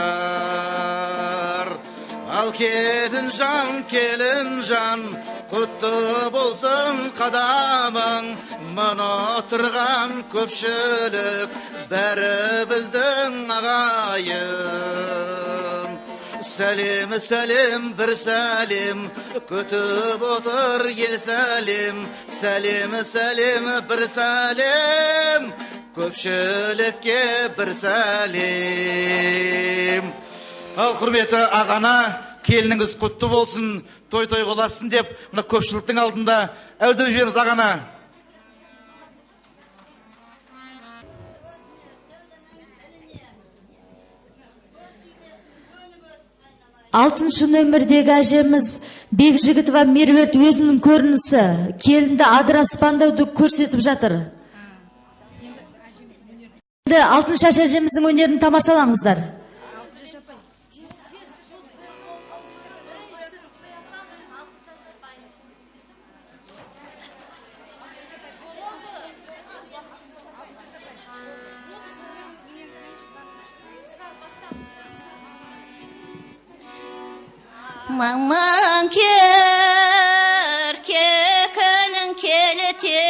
Ал келін жан, құтты болсын қадамың, мұны тұрған көпшілік, бәрі біздің ағайын. Сәлем, сәлем, бір сәлем, күтіп отыр ел сәлем. Сәлем, сәлем, бір сәлем, көпшілікке бір сәлем. Ал құрметті ағана, келініңіз құтты болсын, той қоласын деп, мына көпшіліктің алдында әудеп жіберіңіз ағана. 6-шы нөмірдегі әжеміз Бекжігітова Меруерт өзінің көрінісі келінді адыраспандауды көрсетіп жатыр. 6-шы әжеміздің өнерін тамашалаңыздар. Маман кер, кекінің келете,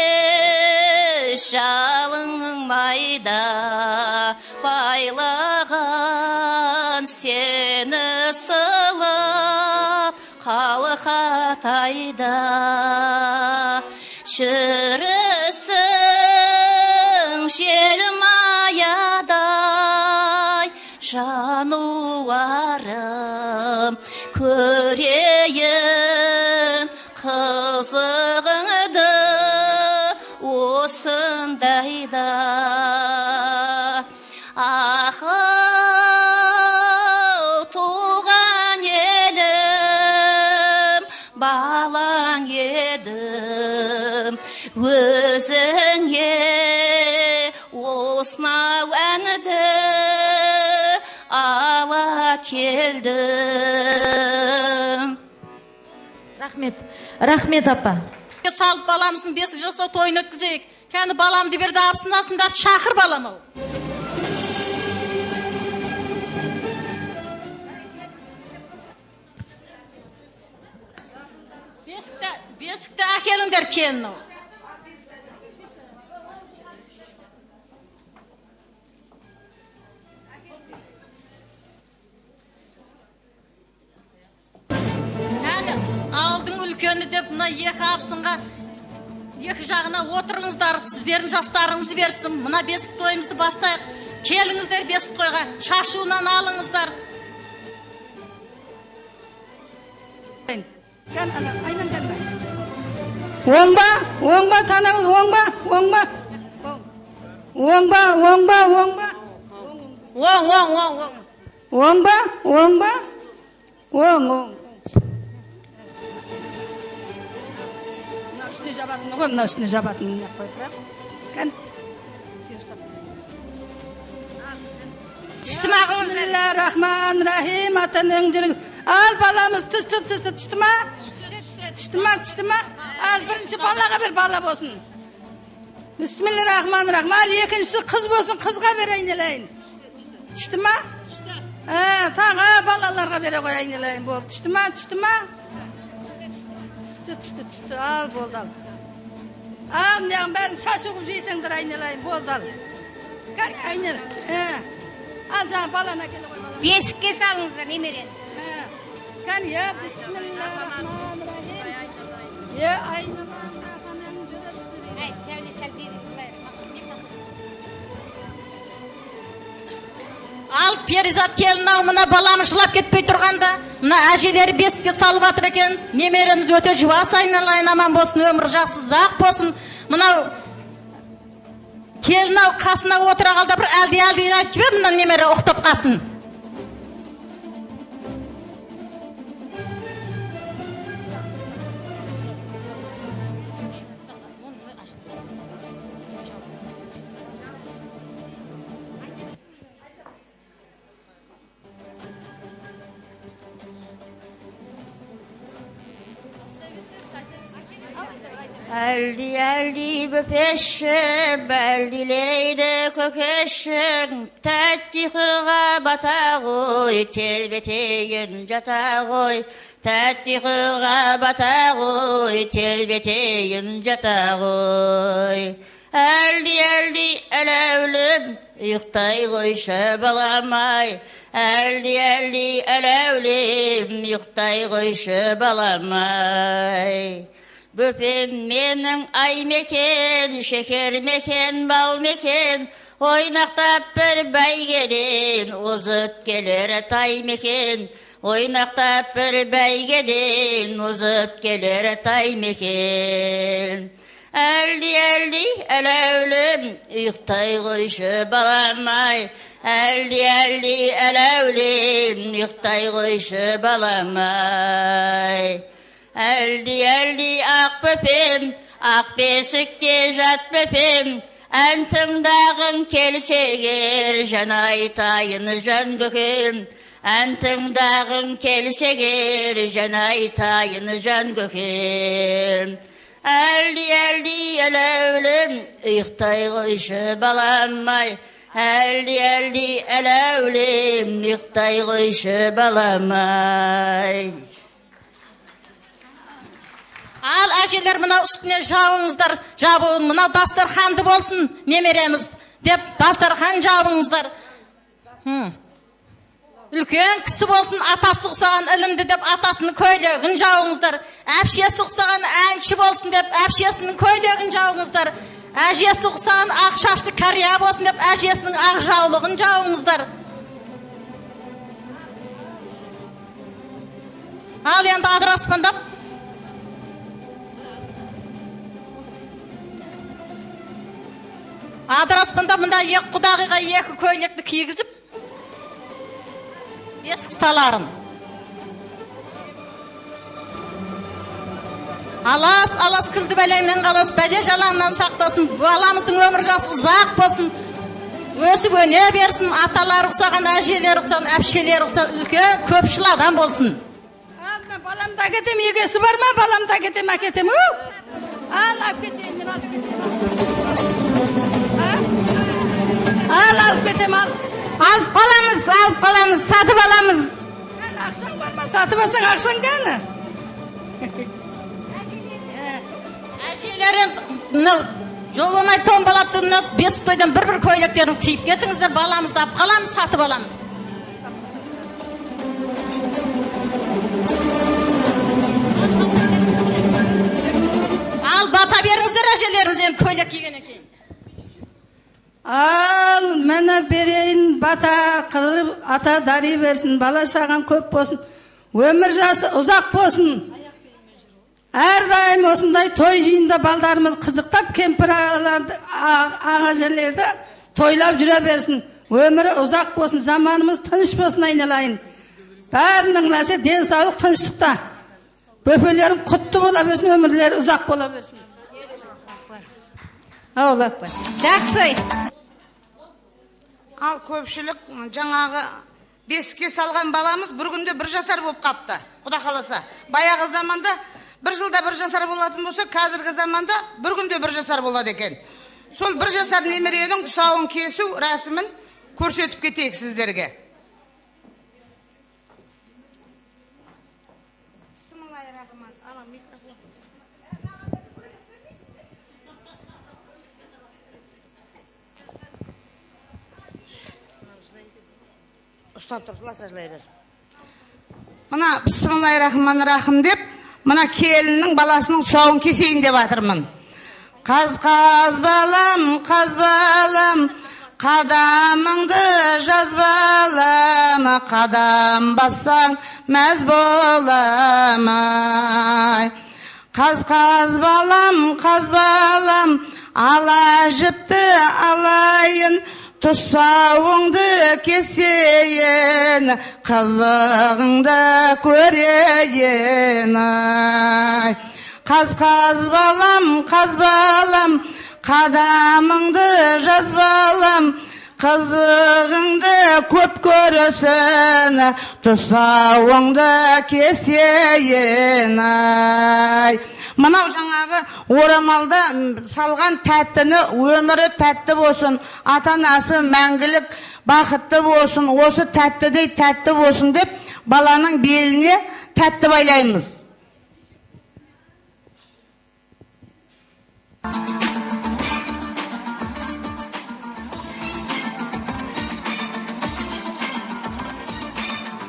жалының майда, байлаған сені сылап, қалқатайда. Жүрісің желім аядай, жануарым, көрейін қызығыңды осындайда. Ақыл туған елім, балаң едім, өзіңе осынау әнді ала келдім. Рахмет апа. Салып баламыздың 5 жасау тойын өткізейік. Кәні баламды берді апсынасындар, шақыр балам ол. Бесікті әкеліңдер келін ол. Алдың үлкені деп, мұна екі апсынға, екі жағына отырыңыздар, сіздердің жастарыңызды берсін. Мұна бесік тойымызды бастайық. Келіңіздер бесік тойға, шашуынан алыңыздар. Оңба, оңба, танауыз, оңба, оңба. Оңба, оңба, оңба. Оңба, оңба. Оң. Мына үстіне жабатын қойып. Бисмиллахир-рахманир-рахим. Атаның жүрің. Ал баламыз тышты-ма? Ал бірінші балаға бір бала болсын. Бисмиллахир-рахманир-рахим. Ал екіншісі қыз болсын, қызға бер айналайын. Тышты-ма? Тағы балаларға бере қой айналайын. Болды. Тышты-ма? Тышты. Ал болды. Ал неғын бәрін шашы қып жейсеңдер айналайын. Болды ал. Кәне айнал. Ал жаңа баланы әкеле қой. Бесікке салыңыздар, немерен. Кәне, бисмиллахир-рахманир-рахим. Айналайын. Ал перизат келін-ау, мұна баламы жылап кетпей тұрғанда, мұна әжелері бесікке салып атыр екен. Немеріміз өте жуас, айналайын, аман болсын, өмір жақсы, зақ болсын. Мұнау келін-ау қасына отыра қалда бір әлді айтып жібер, мұна немері ұқтап қасын. Әлди бөпешім, әлдилейді көкешім, тәттиқыға бата ғой, тербетейін жата ғой, тәттиқыға бата ғой, тербетейін жата ғой. Әлди әләулім, ұйықтай қойшы баламай, әлди әләулім, ұйықтай қойшы баламай. Бөпем менің ай мекен, шекер мекен, бал мекен, ойнақтап бір бәйгеден, ұзып келер тай мекен, ойнақтап бір бәйгеден озып келер таймекен. Әлді әләулім ұйықтай қойшы баламай, әлді әләулім ұйықтай қойшы баламай. Әлді ақ пөпем, ақ бесікте жат пөпем, ән тыңдағың келсегер жан айтайын жан көкем. Ән тыңдағың келсегер жан айтайын жан көкем. Әлді әләулім ұйықтай қойшы баламай, әлді әләулім ұйықтай қойшы баламай. Ал әжелер мына үстіне жауыңыздар, жабуын, мына дастарханды болсын немереміз деп дастархан жауыңыздар. Үлкен кісі болсын, атасы ұқсаған ілімді деп атасының көйлегін жауыңыздар. Әпшесі ұқсаған әнші болсын деп әпшесінің көйлегін жауыңыздар. Әжесі ұқсаған ақ шашты кәрия болсын деп әжесінің ақ жаулығын жауыңыздар. Ал енді адыраспандап. Адыраспандап мұнда екі құдағиға екі көйлекті кигізіп, есік саларын. Алас күлді бәлеңнен қалас, бәле жалаңнан сақтасын, баламыздың өмір жасы ұзақ болсын, өсіп өне берсін, аталар ұқсаған, әжелер ұқсаған, әпшелер ұқсаған, үлкен көпшіл адам болсын. Баламда кетем, егесі бар ма? Баламда кетем, әкетем. Ал, әкетем, мен алып кетем. Ал, алып кетем, ал. Алып қаламыз, сатып аламыз. Ақшаң бар ма? Сатып алсаң ақшаң кәні? Әжелерін жолымай томбалатты, бес тойдан бір көйлектерін киіп кетіңіздер, баламызды алып қаламыз, сатып аламыз. Ал бата беріңіздер әжелеріңізден көйлек киген екен. Ал, мәні берейін, бата қылып, ата дари берсін, бала шаған көп болсын, өмір жасы ұзақ болсын. Әрдайым осындай той жиында балдарымыз қызықтап, кемпір ағажерлерді тойлап жүре берсін. Өмірі ұзақ болсын, заманымыз тыныш болсын айналайын. Бәрінің нәрсе денсаулық тыныштықта. Бөпелерің құтты бола берсін, өмірлері ұзақ бола берсін. Жақсы. Ал көпшілік жаңағы бесікке салған баламыз бір күнде 1 жасар болып қапты. Құда қаласа. Баяғы заманда 1 жылда 1 жасар болатын болса, қазіргі заманда бір күнде 1 жасар болады екен. Сол 1 жасар немеренің тұсауын кесу рәсімін көрсетіп кетейік сіздерге. Ұстап тұр, жыласа жылай берсін. Мына бисмиллахир-рахманир-рахим деп, мына келіннің баласының тұсауын кесейін деп атырмын. Қаз балам, қадамыңды жаз балам, қадам бассаң мәз болам. Қаз балам, ала жіпті алайын, тұсауыңды кесейін, қызығыңды көрейін. Қаз балам, қадамыңды жаз балам, қызығыңды көп көресін, тұсауыңды кесейін. Мынау жаңағы орамалда салған тәттіні өмірі тәтті болсын, ата-анасы мәңгілік бақытты болсын, осы тәттідей тәтті болсын деп баланың беліне тәтті байлаймыз.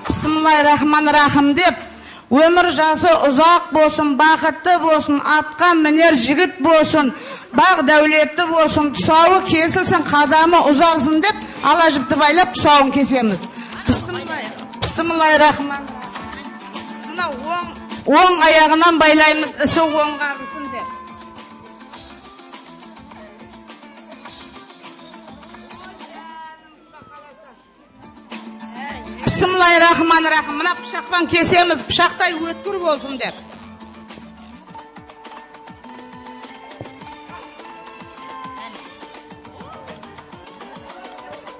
Бисмиллахир-рахманир-рахим деп өмір жасы ұзақ болсын, бақытты болсын, атқа мінер жігіт болсын, бақ дәулетті болсын, тұсауы кесілсін, қадамы ұзақсын деп ала жіпті байлап тұсауын кесеміз. Бисмиллахир-рахманир-рахим. мына оң аяғынан байлаймыз, ісі оңға ағылсын деп. Бисмиллахиррахманиррахим. Мына пышақпен кесеміз, пышақтай өткір болсын деп.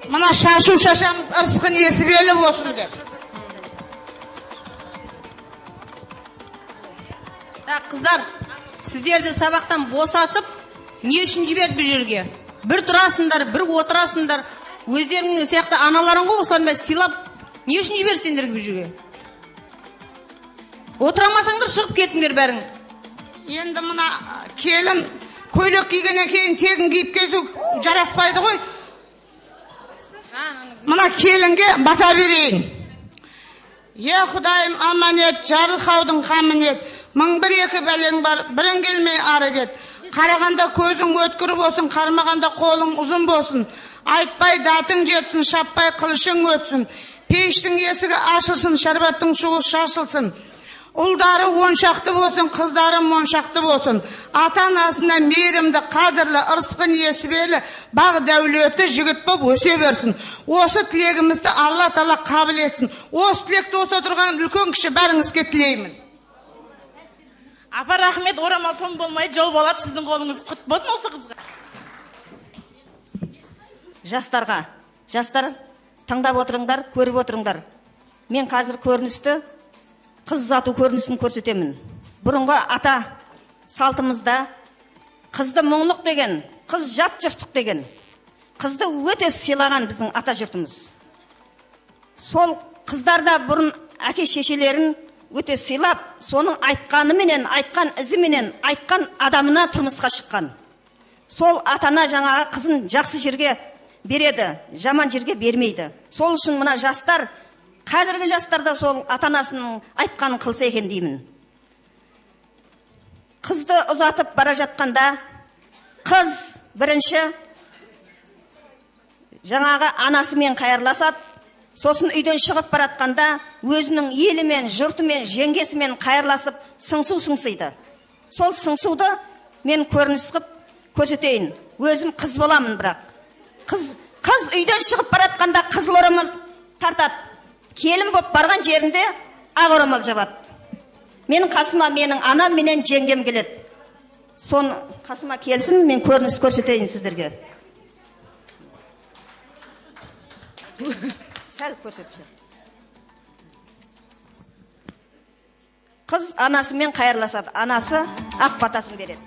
Мына шашамыз ырысқын есібелі болсын деп. Қыздар, сіздерді сабақтан босатып, не үшін жіберді бұл жерге? Бір тұрасыңдар, бір отырасыңдар. Өздеріңнің сияқты аналарың ғой, осылармен сыйлап, не үшін жіберді сендерге бұл жерге? Отырамасаңдар, шығып кетіңдер бәрің. Енді мына келін көйлек кигеннен кейін тегін киіп кету жараспайды ғой. Мына келінге бата берейін. Е Құдайым аман ет, жарылқаудың қамын ет. 1001-2 бәлең бар, бірін келмей ары кет. Қарағанда көзің өткір болсын, қармағанда қолың ұзын болсын. Айтпай датың жетсін, шаппай қылышың өтсін. Пештің есігі ашылсын, шарбаттың суы шашылсын. Ұлдары 10 шақты болсын, қыздары 10 шақты болсын. Ата-анасына мейірімді, қадірлі, ырысқын есібелі, бақ дәулеті жігіт боп өсе берсін. Осы тілегімізді Алла Тағала қабыл етсін. Осы тілекті осы отырған үлкен кіші бәріңізге тілеймін. Апа, рахмет, орамал том болмай, жол болады, сіздің қолыңыз құт болсын осы қызға. Жастар, тыңдап отырыңдар, көріп отырыңдар. Мен қазір көріністі, қыз ұзату көрінісін көрсетемін. Бұрынғы ата салтымызда қызды мұңлық деген, қыз жат жұрттық деген. Қызды өте сыйлаған біздің ата жұртымыз. Сол қыздарда бұрын әке шешелерін өте сыйлап, соның айтқаныменен, айтқан ізіменен, айтқан адамына тұрмысқа шыққан. Сол атана жаңағы қызын жақсы жерге береді, жаман жерге бермейді. Сол үшін мына жастар, қазіргі жастарда сол атанасының айтқанын қылса екен деймін. Қызды ұзатып бара жатқанда, қыз бірінші жаңағы анасымен қайырласап, сосын үйден шығып баратқанда өзінің елімен, жұртымен, жеңгесімен қайырласып сыңсу сыңсиды. Сол сыңсуды мен көрініс қып көрсетейін. Өзім қыз боламын бірақ. Қыз үйден шығып баратқанда қызыл орамал тартады. Келін боп барған жерінде ақ орамал жабады. Менің қасыма менің анам менен жеңгем келеді. Сон қасыма келсін, мен көрініс көрсетейін сіздерге. Сәл көрсетші. Қыз анасымен қайырласады. Анасы ақ батасын береді.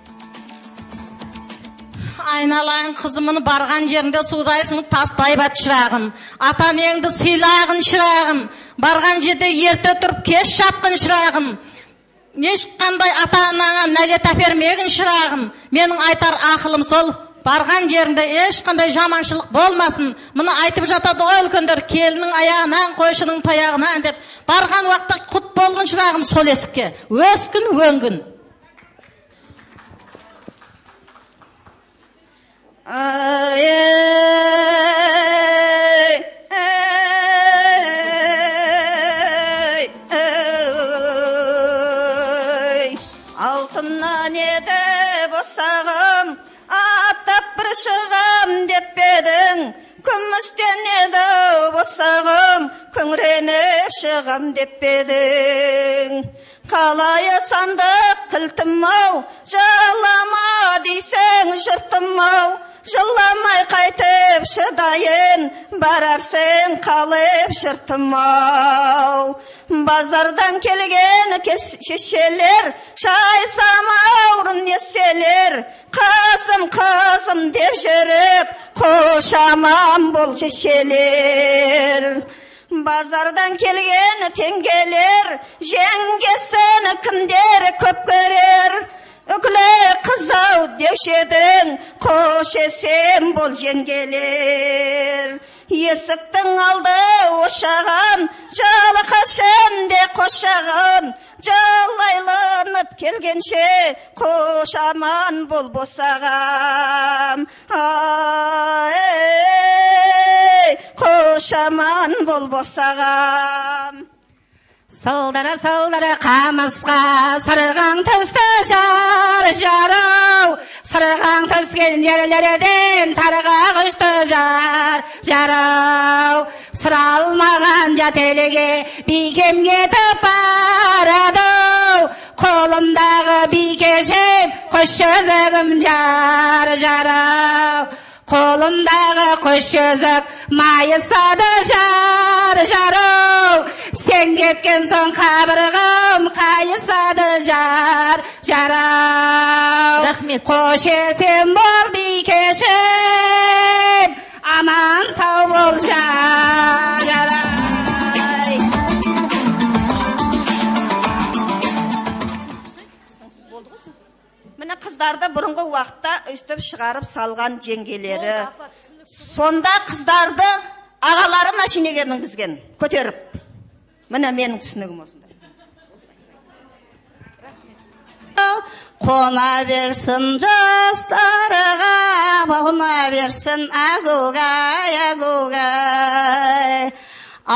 Айналайын қызымын барған жерінде судайсың, тастай бат шырағым. Атанеңді сыйлағын шырағым. Барған жерде ерте тұрып кеш шапқын шырағым. Ешқандай ата-анаңа нәлет әпермегін шырағым. Менің айтар ақылым сол. Барған жерінде ешқандай жаманшылық болмасын. Мұны айтып жатады ғой үлкендер, келінің аяғынан, қойшының таяғынан деп. Барған уақытта құт болғын шырағым сол есікке. Өскін, өңгін. Алтыннан еді босағым, аттап бір шығам деп едің. Күмістен еді босағым, күңіреніп шығам деп едің. Қалай сандық кілтім-ау, жалама дейсің жұртым-ау. Жыламай қайтып шыдайын, барарсың қалып жұртым-ау. Базардан келген шешелер, шай самаурын еселер. Қызым, қызым деп жүріп, қошаман бол шешелер. Базардан келген теңгелер, жеңгесін кімдер көп көрер. Үкілі қызау деушедің, қош есем бол жеңгелер. Есіктің алды ошаған, жалы қашын де қошаған. Жалайланып келгенше, қошаман бол босағам. Қошаман бол босағам. Сылдыры қамысқа сырғаң түсті жар-жарау. Сырғаң түскен жерлерден тарға құшты жар-жарау. Сыр алмаған жат елге бикем кетіп барады. Қолымдағы бикешем құш жүзігім жар-жарау. Қолымдағы құш жүзік майысады жар-жарау. Сен кеткен соң қабырғам қайысады жар-жарау. Рахмет. Қош есен бол бикешем, аман сау бол жар-жарау. Міне қыздарды бұрынғы уақытта өстіп шығарып салған жеңгелері. Сонда қыздарды ағалары машинеге мінгізген, көтеріп. Міне менің түсінігім осындай. Қона берсін жастарға, қона берсін агугай, агугай.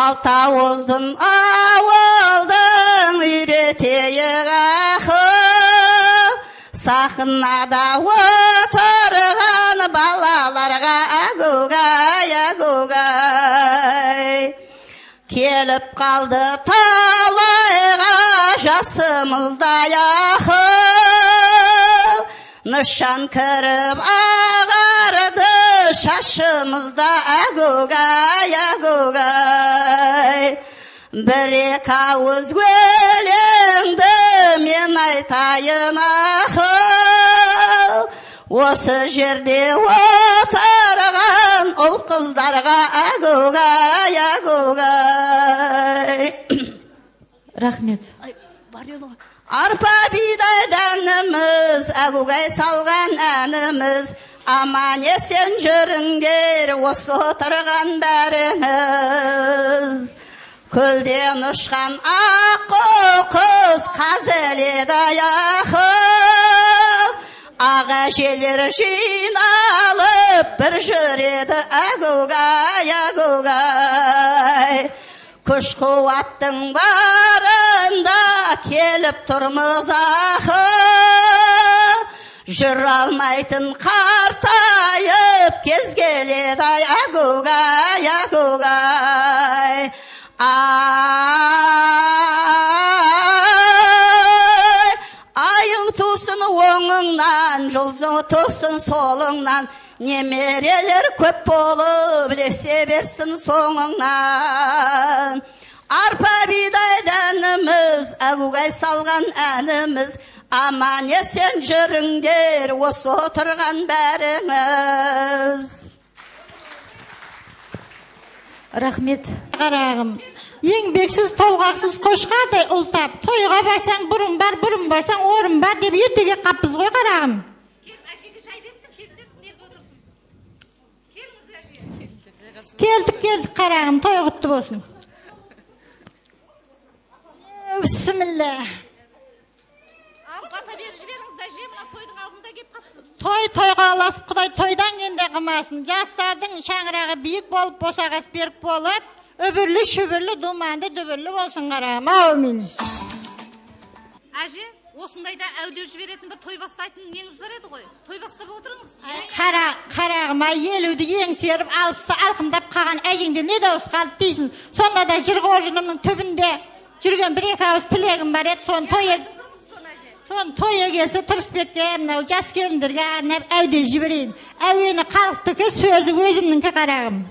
Алтауыздың ауылдың үйретейік ақы. Сахнада отырған балаларға агугай, агугай. Келіп қалды талайға жасымыздай ақыл. Нышан кіріп ағарды шашымызда агугай, агугай. Бір-екі ауыз өлеңді мен айтайын ақыл. Осы жерде отырған ұл қыздарға агугай, агугай. Рахмет. Арпа бидай дәніміз, агугай салған әніміз. Аман есен жүріңдер, осы отырған бәріңіз. Көлден ұшқан аққу құс қазеледі аяқы. Аға желер жиналып бір жүреді агугай, агугай. Күш қуаттың барында келіп тұрмыз ақы. Жүр алмайтын қартайып кез келеді агугай, агугай. Айың тусын оңыңнан, жұлдызың тусын солыңнан. Немерелер көп болып, лесе берсін соңыңнан. Арпа бидай дәніміз, агугай салған әніміз. Аман есен жүріңдер, осы отырған бәріңіз. Рахмет. Қарағым, еңбексіз толғақсыз қошқардай ұлтап, тойға барсаң бұрын бар, бұрын барсаң орын бар деп ертеге қаппыз ғой қарағым. Келдік қарағым, той құтты болсын. Бісміллә. Бата беріп жіберіңіз әже, мына тойдың алдында кеп қапсыз. Тойға аласып, Құдай тойдан кенде қымасын. Жастардың шаңырағы биік болып, босағас берік болып, өбірлі, шүбірлі, думанды, дүбірлі болсын қарағым. Аумин. Әже, осындайда әудеп жіберетін бір той бастайтын неңіз бар еді ғой. Той бастап отырыңыз. Қарағым, елуді еңсеріп, алпысты алқымдап қалған әжеңде не дауыс қалды дейсің. Сонда да жыр қоржынымның түбінде жүрген бір-екі ауыз тілегім бар еді. Сон той егесі Тұрысбекке, мынау жас келіндерге арнап әуде жіберейін. Әуені халықтікі, сөзі өзімніңкі қарағым.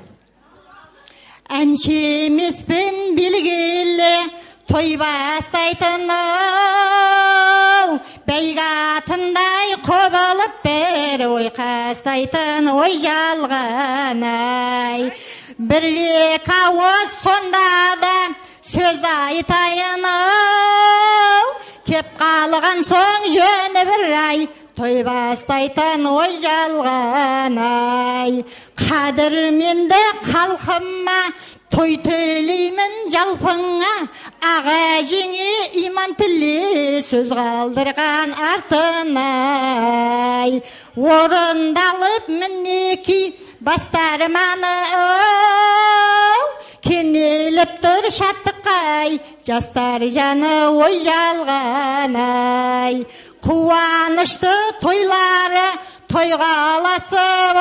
Әнші емеспін білгелі, той бастайтын-ау, бәйгатындай қобылып бір ой қастайтын ой жалған-ай. Бір-екі ауыз сонда да сөз айтайын-ау, кеп қалған соң жөні бір ай, той бастайтын ой жалған-ай. Қадірменді қалқыма той төлеймін жалпыңа, аға жеңе иман тіле сөз қалдырған артын-ай. Орындалып мінеки бастарым аны-ау, кенелі келіп тұр шаттыққа-ай, жастар жаны ой жалған-ай. Қуанышты тойлары тойғаласып,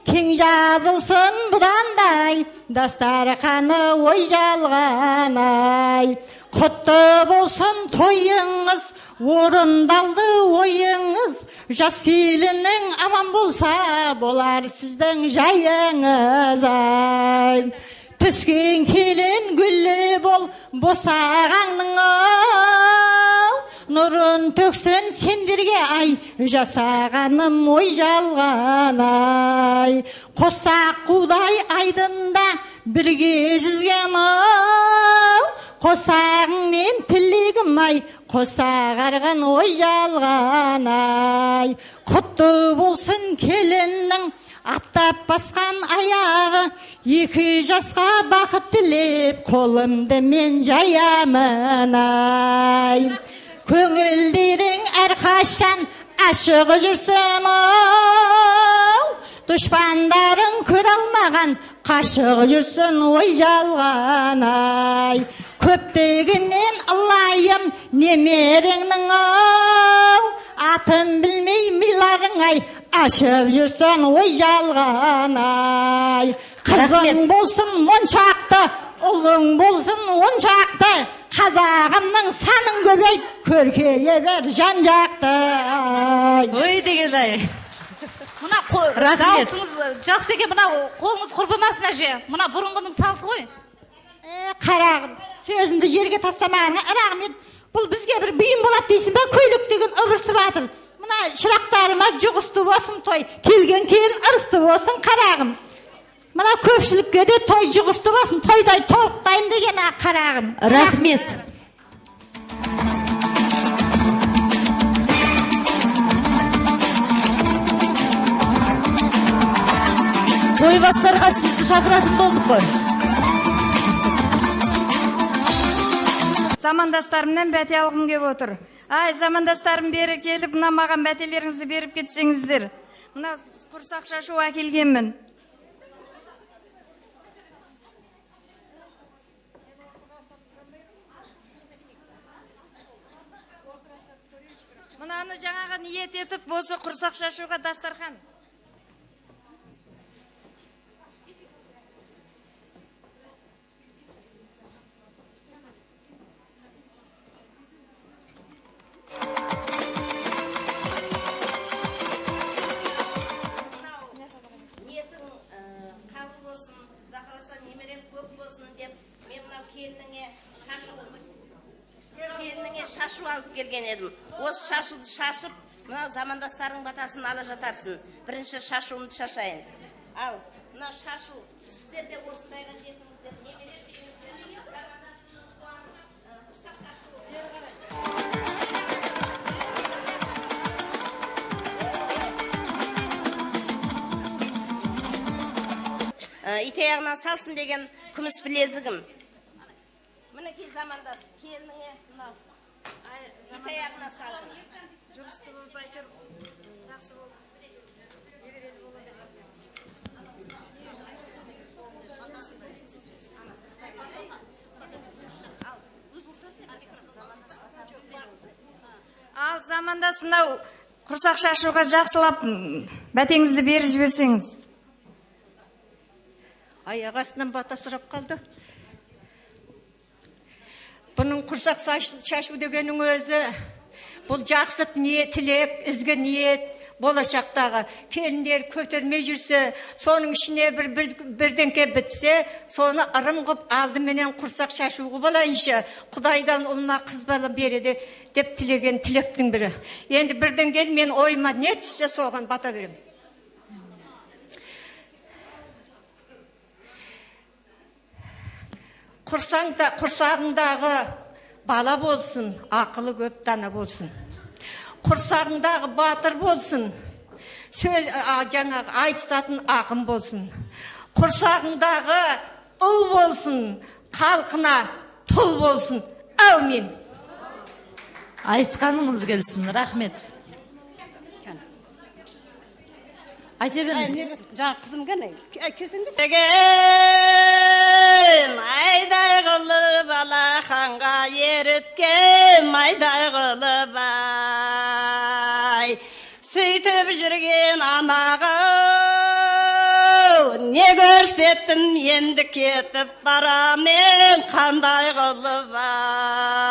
кең жазылсын бұдандай, дастарханы ой жалған-ай. Құтты болсын тойыңыз, орындалды ойыңыз, жас келіннің аман болса, болар сіздің жайыңыз-ай. Піскен келін гүлі бол, босағаңның нұрын төксін сендерге, ай, жасағаным ой жалған-ай. Қосақ қудай айдында бірге жүзген қосағыңмен тілегім, ай, қосағарған ой жалған-ай. Құтты болсын келіннің аттап басқан аяғы, екі жасқа бақыт тілеп, қолымды мен жаямын-ай. Көңілдерің әрқашан ашық жүрсін, дұшпандарың көр алмаған қашық жүрсін ой жалған-ай. Көптігінен алайым немереңнің атын білмей миларың-ай, ашып жүрсін ой жалған-ай. Қызың болсын моншақты, ұлың болсын оншақты, қазағымның санын көбейт, көркейе бер жан-жақты. Ой деген-ай. Мына даусыңыз жақсы екен, мына қолыңыз құрбымасын әже. Мына бұрынғының салты ғой. Қарағым, сөзімді жерге тастамағына рахмет. Бұл бізге бір бүйім болады дейсің ба, көйлек деген ыбырсы батыр. Мына шырақтарыма жұғысты болсын той, келген келін ырысты болсын қарағым. Мына көпшілікке де той жұғысты болсын, тойдай тоқтайын деген қарағым. Рахмет. Тойбастарға сізді шақыратын болдық қой. Замандастарымнан бәте алғым кеп отыр. Ай, замандастарым бері келіп, мына маған бәтелеріңізді беріп кетсеңіздер. Мына құрсақ шашу әкелгенмін. Мынаны жаңаға ниет етіп, осы құрсақ шашуға дастархан. Шашу алып келген едім. Осы шашуды шашып, мынау замандастардың батасын ала жатарсын. Бірінші шашуымды шашайын. Ал, мынау шашу, сіздер де осындайға жетіңіздер. Не бересіңіздер? Құрсақ шашу. Ит аяғынан салсын деген күміс білезігім. Мінекей замандас, келініңе мынау. Ит аяғына салын. Жүрісті болып айтыр, жақсы болып. Не береді болады? Ал замандас мынау құрсақ шашуға жақсылап бәтеңізді беріп жіберсеңіз. Аяқ астынан бата сұрап қалды. Бұның құрсақ шашу дегенің өзі, бұл жақсы ниет, тілек, ізгі ниет, болашақтағы келіндер көтермей жүрсе, соның ішіне бірденке бітсе, соны ырым қып алдыменен құрсақ шашуғы болайынша, Құдайдан ұлма қыз бала береді деп тілеген тілектің бірі. Енді бірден кел, мен ойыма не түссе соған бата берем. Құрсағыңдағы бала болсын, ақылы көп дана болсын. Құрсағыңдағы батыр болсын, жаңағы айтысатын ақын болсын. Құрсағыңдағы ұл болсын, халқына тұл болсын. Әумин. Айтқаныңыз келсін, рахмет. Айта беріңіз. Жаңа қызым ғана. майдай қылып ай. Сөйтіп жүрген анаға не көрсеттім, енді кетіп барамен қандай қылып ай.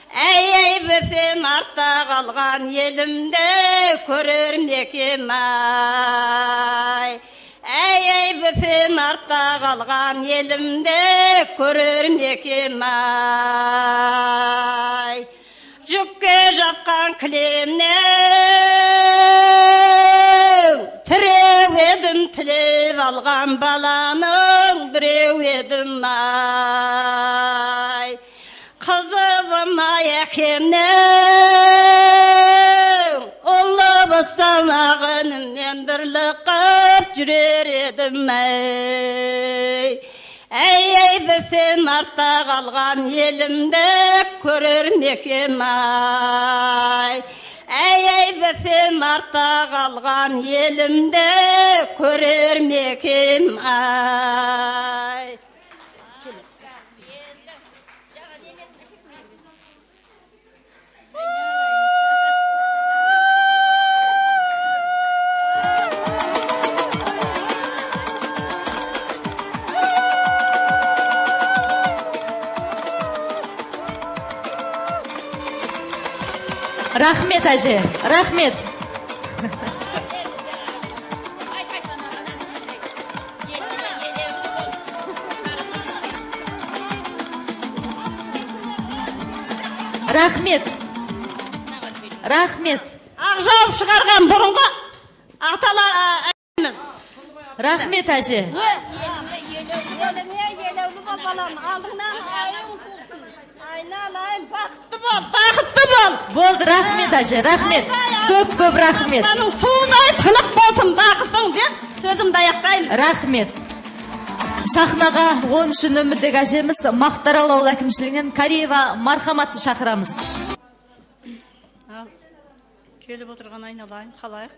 Әй бөпем артта қалған елімде көрер мекем ай. Әй бөпем артта қалған елімде көрер мекем ай. Жүкке жапқан кілемнен тіреу едім, тілеп алған баланың біреу едім ай. Қызым ай әкемнен ұлы болсам ағыныммен бірлік қып жүрер едім ай. Әй бөпем артта қалған елімді көрер мекем ай. Әй бөпем артта қалған елімді көрер мекем ай. Рахмет, әже, рахмет. Рахмет. Рахмет. Ақ жауып шығарған бұрынғы аталар әйіміз. Рахмет, әже. Бақытты бол. Болды, рахмет, әже, рахмет. Көп рахмет. Суынай тынық болсын, бақытың деп сөзімді аяқтаймын. Рахмет. Сахнаға 13 нөмірдегі әжеміз Мақтарал ауыл әкімшілігінен Кариева Мархаматты шақырамыз. Келіп отырған айналайын, қалайық.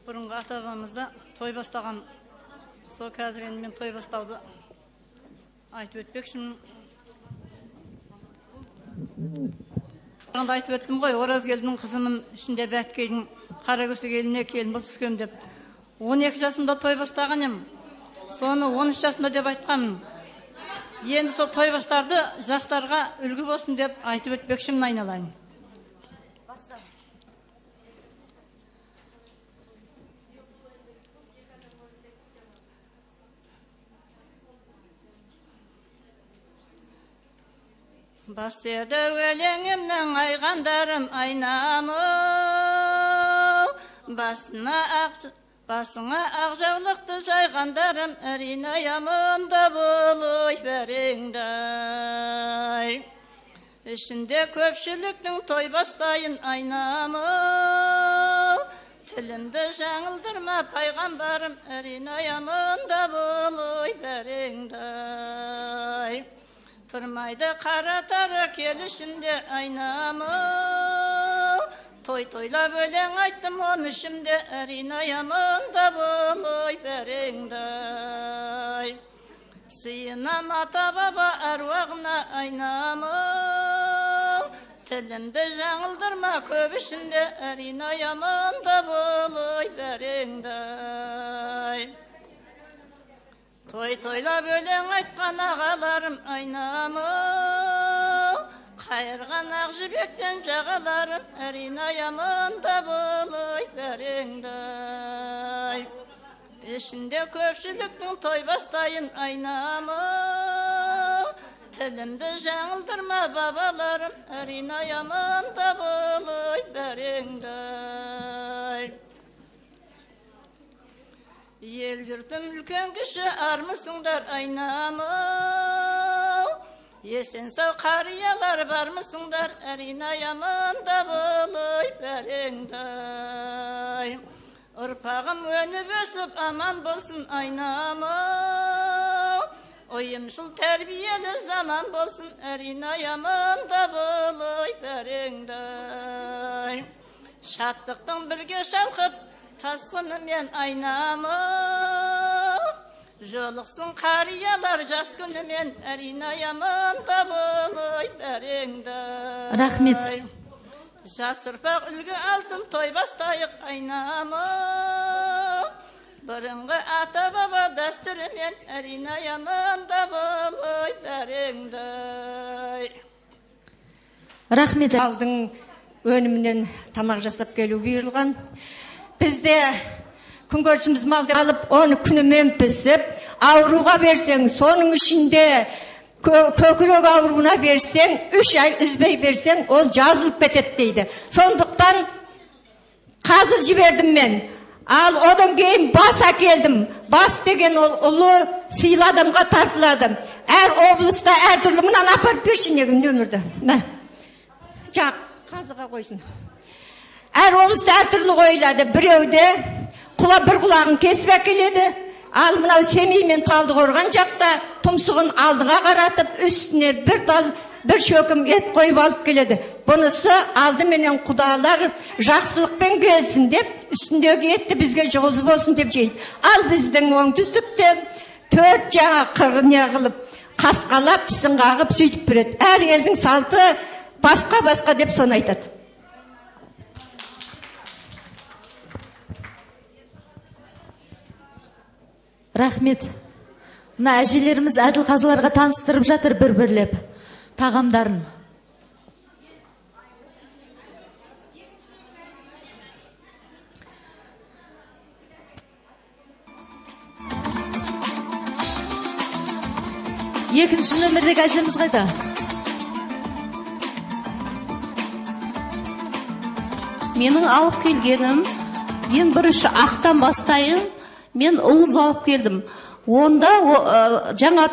Бұрынғы ата-бабамызда той бастаған, сол қазір енді мен той бастауды айтып өтпекшімін. Айтып өттім ғой, Оразгелдінің қызымын ішінде Бәткейдің Қаракөсек еліне келін болып түскен деп. 12 жасымда той бастаған ем. Соны 13 жасымда деп айтқанмын. Енді сол той бастарды жастарға үлгі болсын деп айтып өтпекшімін айналайын. Бас еді өлеңімнің айғандарым айнамы, басыңа ақ жаулықты жайғандарым әрин аямында болой бәріңдай. Ішінде көпшіліктің той бастайын айнамы, тілімді жаңылдырма пайғамбарым әрин аямында болой бәріңдай. Тұрмайды қаратары келішінде айнамы, той-тойлап өлең айттым он ішімде әрин аямында болой бәріңдай. Сыйынам ата-баба әруағына айнамы, тілімді жаңылдырма көп ішінде әрин аямында болой бәріңдай. Той-тойлап өлең айтқан ағаларым айнамы, қайырған ақ жібектен жағаларым әрин аямында болой бәріңдай. Ішінде көпшіліктің той бастайын айнамы, тілімді жаңылдырма бабаларым әрин аямында болой бәріңдай. Ел жұртым үлкен кіші армысыңдар айнамы, есен сау қариялар бармысыңдар әрин аямында болой бәріңдай. Ұрпағым өніп өсіп аман болсын айнамы, ойымшыл тәрбиелі заман болсын әрин аямында болой бәріңдай. Шаттықтың бірге шалқып тасқынымен айнамы, Жолықсын қариялар жас күнімен, әринаямын табылой дәреңді. Рахмет. Жас ұрпақ үлгі алсын, той бастайық айнамы. Бұрынғы ата баба дәстүрімен, әринаямын табылой дәреңді. Рахмет. Алдың өнімінен тамақ жасап келу бұйырылған. Бізде күнкөрісіміз малды алып, оны күнімен пісіп, ауруға берсең, соның ішінде көкірек ауруына берсең, 3 ай үзбей берсең, ол жазылып кетеді дейді. Сондықтан қазір жібердім мен. Ал одан кейін бас әкелдім. Бас деген ол ұлы сыйлы адамға тартылады. Әр облыста әртүрлі, мұнан апарып берші негім нөмірді. Қазыға қойсын. Әр облыста әртүрлі қойылады. Біреуде бір құлағын кесіп әкеледі. Ал мынау Семей мен Талдықорған жақта тұмсығын алдыға қаратып, үстіне бір шөкім ет қойып алып келеді. Бұнысы алдыменен құдалар жақсылықпен келсін деп, үстіндегі етті бізге жолы болсын деп жейді. Ал біздің оңтүстікте 4 жаңа қырғыне қылып, қасқалап, тісін қағып сөйтіп береді. Әр елдің салты басқа деп соны айтады. Рахмет. Мына әжелеріміз әділ қазыларға таныстырып жатыр бір-бірлеп тағамдарын. Екінші нөмірдегі әжеміз қайда? Менің алып келгенім, ең бірінші ақтан бастайын, мен уыз алып келдім. Онда жаңа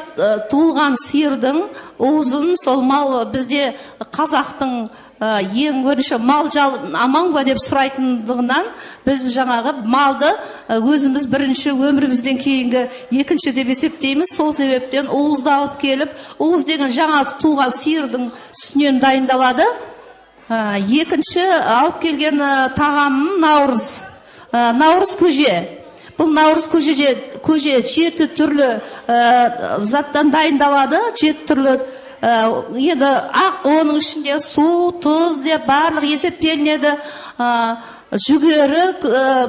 туылған сиырдың уызын, сол мал бізде қазақтың ең бірінші мал жал аман ба деп сұрайтындығынан, біз жаңағы малды өзіміз бірінші өмірімізден кейінгі екінші деп есептейміз. Сол себептен уызды алып келіп, уыз деген жаңа туылған сиырдың сүтінен дайындалады. Екінші алып келген тағамым наурыз көже. Бұл наурыз көже 7 түрлі заттан дайындалады, 7 түрлі еді ақ, оның ішінде су, тұз деп барлық есептелінеді. Жүгері,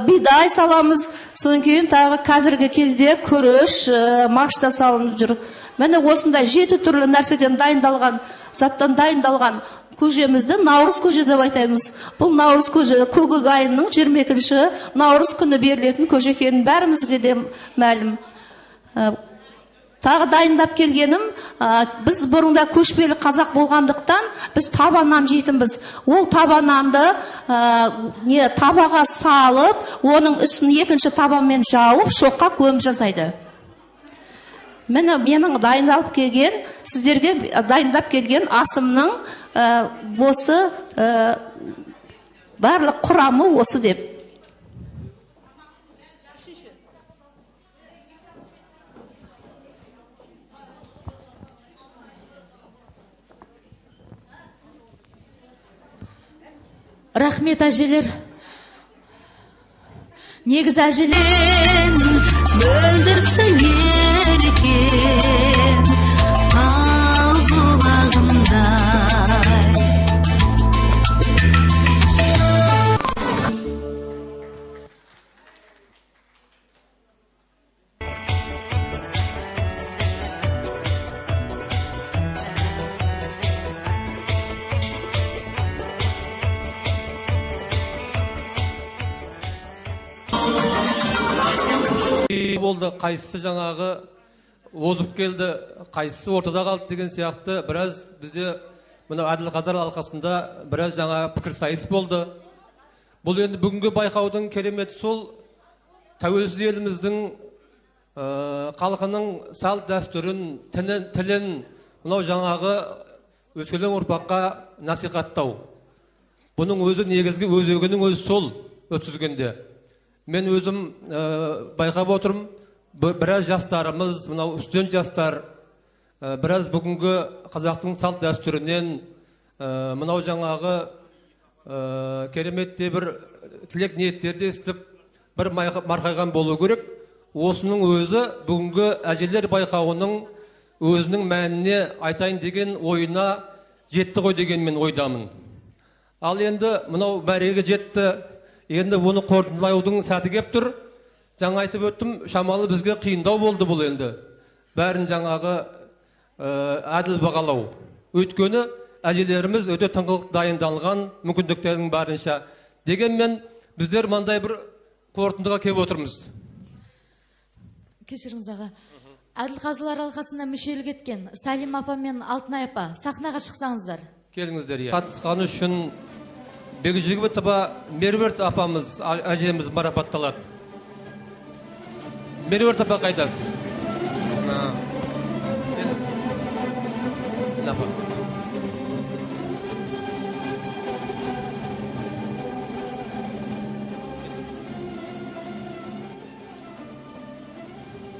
бидай саламыз, содан кейін тағы қазіргі кезде күріш, машта салынып жүр. Міне осындай 7 түрлі нәрседен дайындалған, заттан дайындалған көжемізді наурыз көже деп айтаймыз. Бұл наурыз көже көкек айының 22-ші наурыз күні берілетін көже екенін бәрімізге де мәлім. Тағы дайындап келгенім, біз бұрында көшпелі қазақ болғандықтан, біз табаннан жейтінбіз. Ол табаннанды табаға салып, оның үстін екінші табанмен жауып, шоққа көміп жасайды. Мені менің дайындалып келген, сіздерге дайындап келген асымның осы барлық құрамы осы деп. Рахмет әжелер. Негіз әжелер мөлдірсің еркен тау бұлағындай. Болды, қайсысы жаңағы озып келді, қайсысы ортада қалды деген сияқты біраз бізде мына әділ қазылар алқасында біраз жаңа пікір сайыс болды. Бұл енді бүгінгі байқаудың кереметі сол тәуелсіз еліміздің халқының салт дәстүрін, тілін мынау жаңағы өскелең ұрпаққа насихаттау. Бұның өзі негізгі өзегінің өзі сол өткізгенде. Мен өзім байқап отырмын, біраз жастарымыз, мынау студент жастар, біраз бүгінгі қазақтың салт дәстүрінен, мынау жаңағы кереметте бір тілек ниеттерді естіп, бір марқайған болу керек. осының өзі бүгінгі әжелер байқауының өзінің мәніне айтайын деген ойына жетті ғой деген мен ойдамын. Ал енді мынау мәреге жетті, енді оны қорытындылаудың сәті кеп тұр. Жаңа айтып өттім, шамалы бізге қиындау болды бұл енді. Бәрін жаңағы әділ бағалау. Өйткені әжелеріміз өте тыңғылық дайындалған мүмкіндіктердің барынша. Дегенмен біздер мынандай бір қорытындыға келіп отырмыз. Кешіріңіз аға. Әділ қазылар алқасына мүшелік еткен Салим апа мен Алтынай апа, сахнаға шықсаңыздар. Келіңіздер. Қатысқаны үшін Бекжігітова Меруерт апамыз, әжеміз марапатталады. Меруерт апа қайдасыз?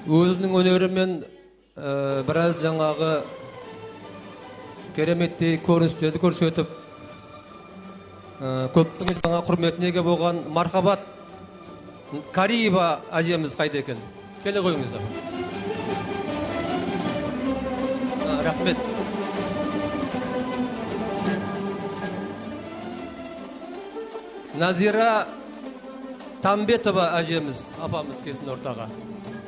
Өзінің өнерімен біраз жаңағы кереметтей көріністерді көрсетіп, көптің жаңа құрметіне ие болған Мархабат Кариева әжеміз қайда екен? Келе қойыңыздар. Рахмет. Назира Тамбетова әжеміз, апамыз келсін ортаға.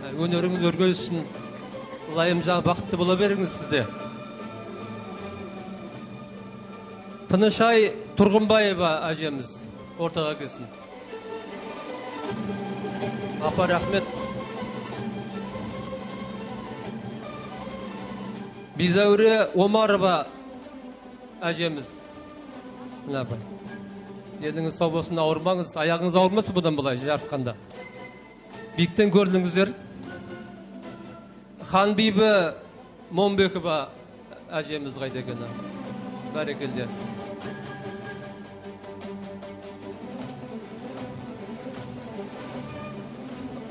Өнеріңіз өргөйсін, лайым жаңа бақытты бола беріңіз сізде. Тынышай Тұрғынбаева әжеміз ортаға келсін. Апа, рахмет. Бизәуре Омарова әжеміз. Дедіңіз сау болсын, ауырмаңыз, аяғыңыз ауырмасы бұдан бұлай жарысқанда. Биіктен көрдіңіздер. Ханбибі Момбекова әжеміз қайда екен? Бәрекелде.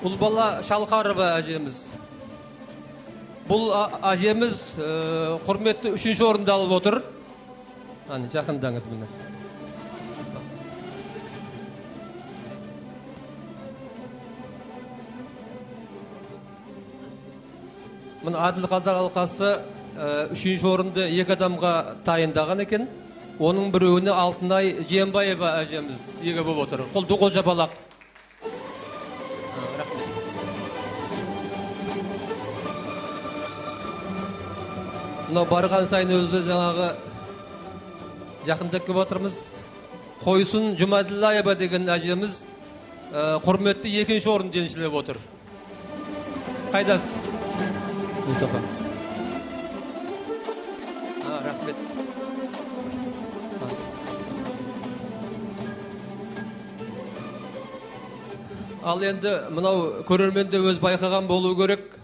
Ұлбала Шалқарова әжеміз. Бұл әжеміз құрметті 3-ші орында алып отыр. Жақындаңыз міне. Мұны Әділ қазылар алқасы 3-ші орынды 2 адамға тайындаған екен. Оның біреуіне Алтынай Жиенбаева әжеміз ие болып отыр. Қолды қол жабалақ. Мынау барған сайын өзі жаңағы жақындап келіп отырмыз. Қойсын Жұмаділлаева деген әжеміз құрметті 2-ші орынды еншілеп отыр. Қайдасыз? Рахмет. Ал енді мынау көрерменде өз байқаған болу керек.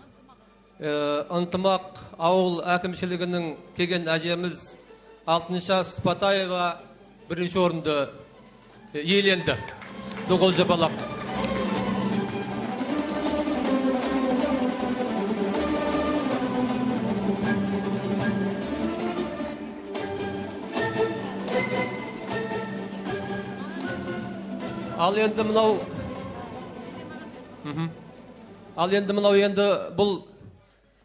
Ынтымақ ауыл әкімшілігінің келген әжеміз Алтынша Спатаева 1-ші орынды иеленді. Доғыл жабалақ. Ал енді мынау енді бұл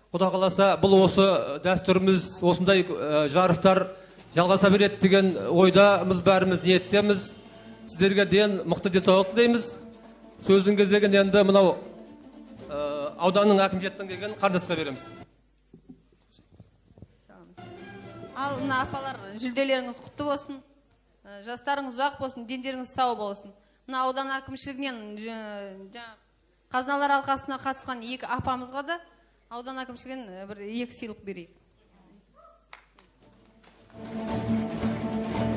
Құда қаласа бұл осы дәстүріміз, осындай жарыстар жалғаса береді деген ойдамыз, бәріміз ниеттеміз. Сіздерге дейін мықты денсаулық тілейміз. Сөздің кезегін енді мынау ауданның әкімшіліктен келген қандасқа береміз. Ал мына апалар, жүлделеріңіз құтты болсын, жастарыңыз ұзақ болсын, дендеріңіз сау болсын. Мына аудан әкімшілігінен қазыналар алқасына қатысқан 2 апамызға да аудан әкімшілігінен 2 сыйлық берейік.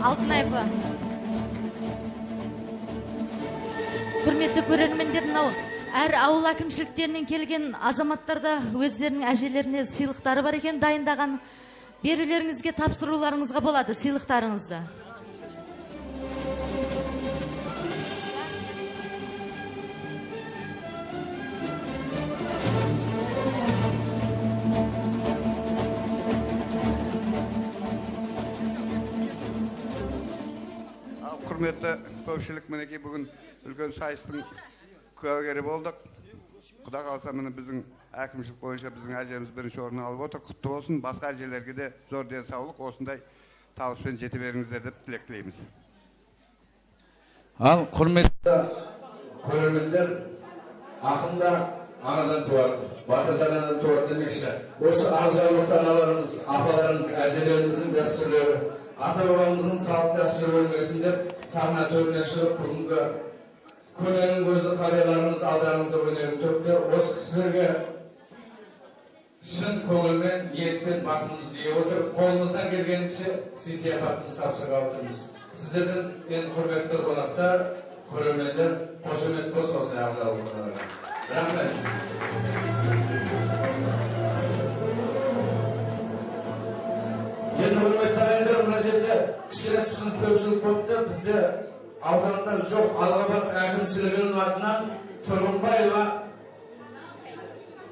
Алтынай апа. Құрметті көрермендер, мынау әр ауыл әкімшіліктерінен келген азаматтарда өздерінің әжелеріне сыйлықтары бар екен дайындаған. Берулеріңізге тапсыруларыңызға болады сыйлықтарыңызды. Құрметті көпшілік, мінекей бүгін үлкен сайыстың куәгері болдық. Құда қаласа міне біздің әкімшілік бойынша біздің әжеміз бірінші орын алып отыр. Құтты болсын. Басқа әжелерге де зор денсаулық, осындай табыспен жете беріңіздер деп тілек тілейміз. Ал құрметті көрермендер, ақында анадан туады, батырдан анадан туады демекші. Осы ақжайлылық аналарымыз, апаларымыз, әжелеріміздің дәстүрлері, ата бабамыздың салт дәстүрі өлмесін деп сахна төріне шығып бүгінгі көменің көзі қарияларымыз алдарыңызда өнерін төкті. Осы кісілерге шын көңілмен, ниетпен басымызды жиып отырып, қолымыздан келгенше сый-сияпатымызды тапсырғалы тұрмыз. Сіздердің мен құрметті қонақтар, көрермендер, қошемет болсын осындай ақжайлылықтарға. Рахмет. Енді құрметті ағайындар, мына жерде кішкене түсініспеушілік болыпты. Бізде ауданда жоқ, Алғабас әкімшілігінің атынан Тұрғынбаева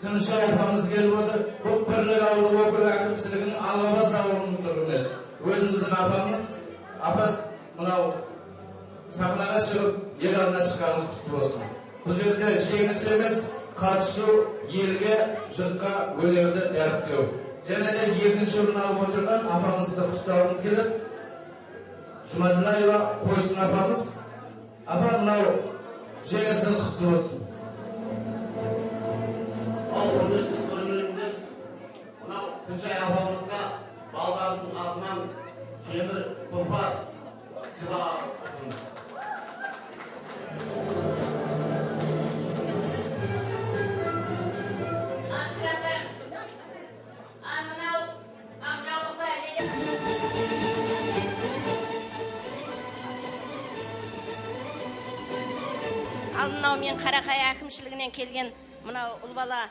Тынышай апамыз келіп отыр. Бұл Бірлік ауылдық округ әкімшілігінің Алғабас ауылының тұрғыны. Өзіміздің апамыз, апа мынау сахнаға шығып, ел алдына шыққаныңыз құтты болсын. Бұл жерде жеңіс емес, қатысу, елге, жұртқа өнерді дәріптеу. Және де екінші орын алып отырған апамызды құттықтағымыз келеді. Жұмаділаева Қойсын апамыз. Апа, мынау жеңісіңіз құтты болсын. Ал құрметті көрермендер, мынау Күншай апамызға балалардың атынан темір тұлпар сыйлаған. Ал мынау мен Қарақай әкімшілігінен келген мынау ұл бала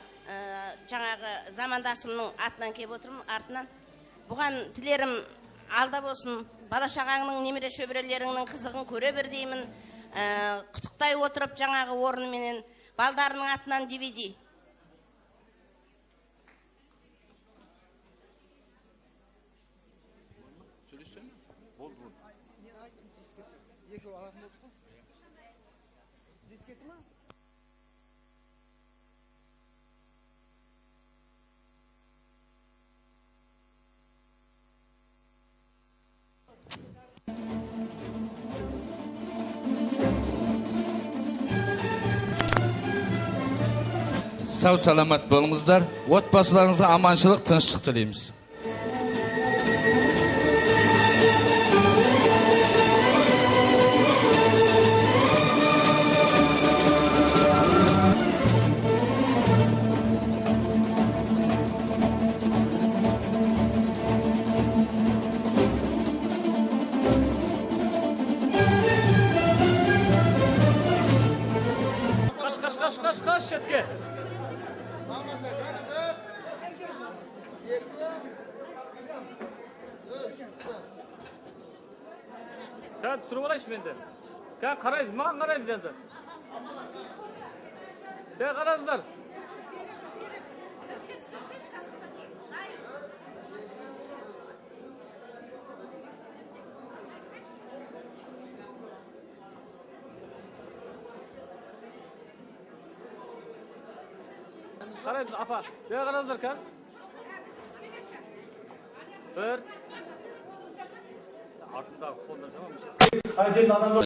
жаңағы замандасымның атынан келіп отырмын, артынан. Бұған тілерім алда болсын, бала шағаңның, немере шөберелеріңнің қызығын көре бер деймін. Құттықтай отырып жаңағы орныменен балдарының атынан DVD. Сау саламат болыңыздар. Отбасыларыңызға аманшылық, тыныштық тілейміз. Қаш шетке. Sen түсіріп алайыншы менде. Sen қарайсыз, маған қараймыз енді. Sen қараңыздар. Қараймыз, апа. Sen қараңыздар, кән. Bir. Артындағы фондар tamam mı?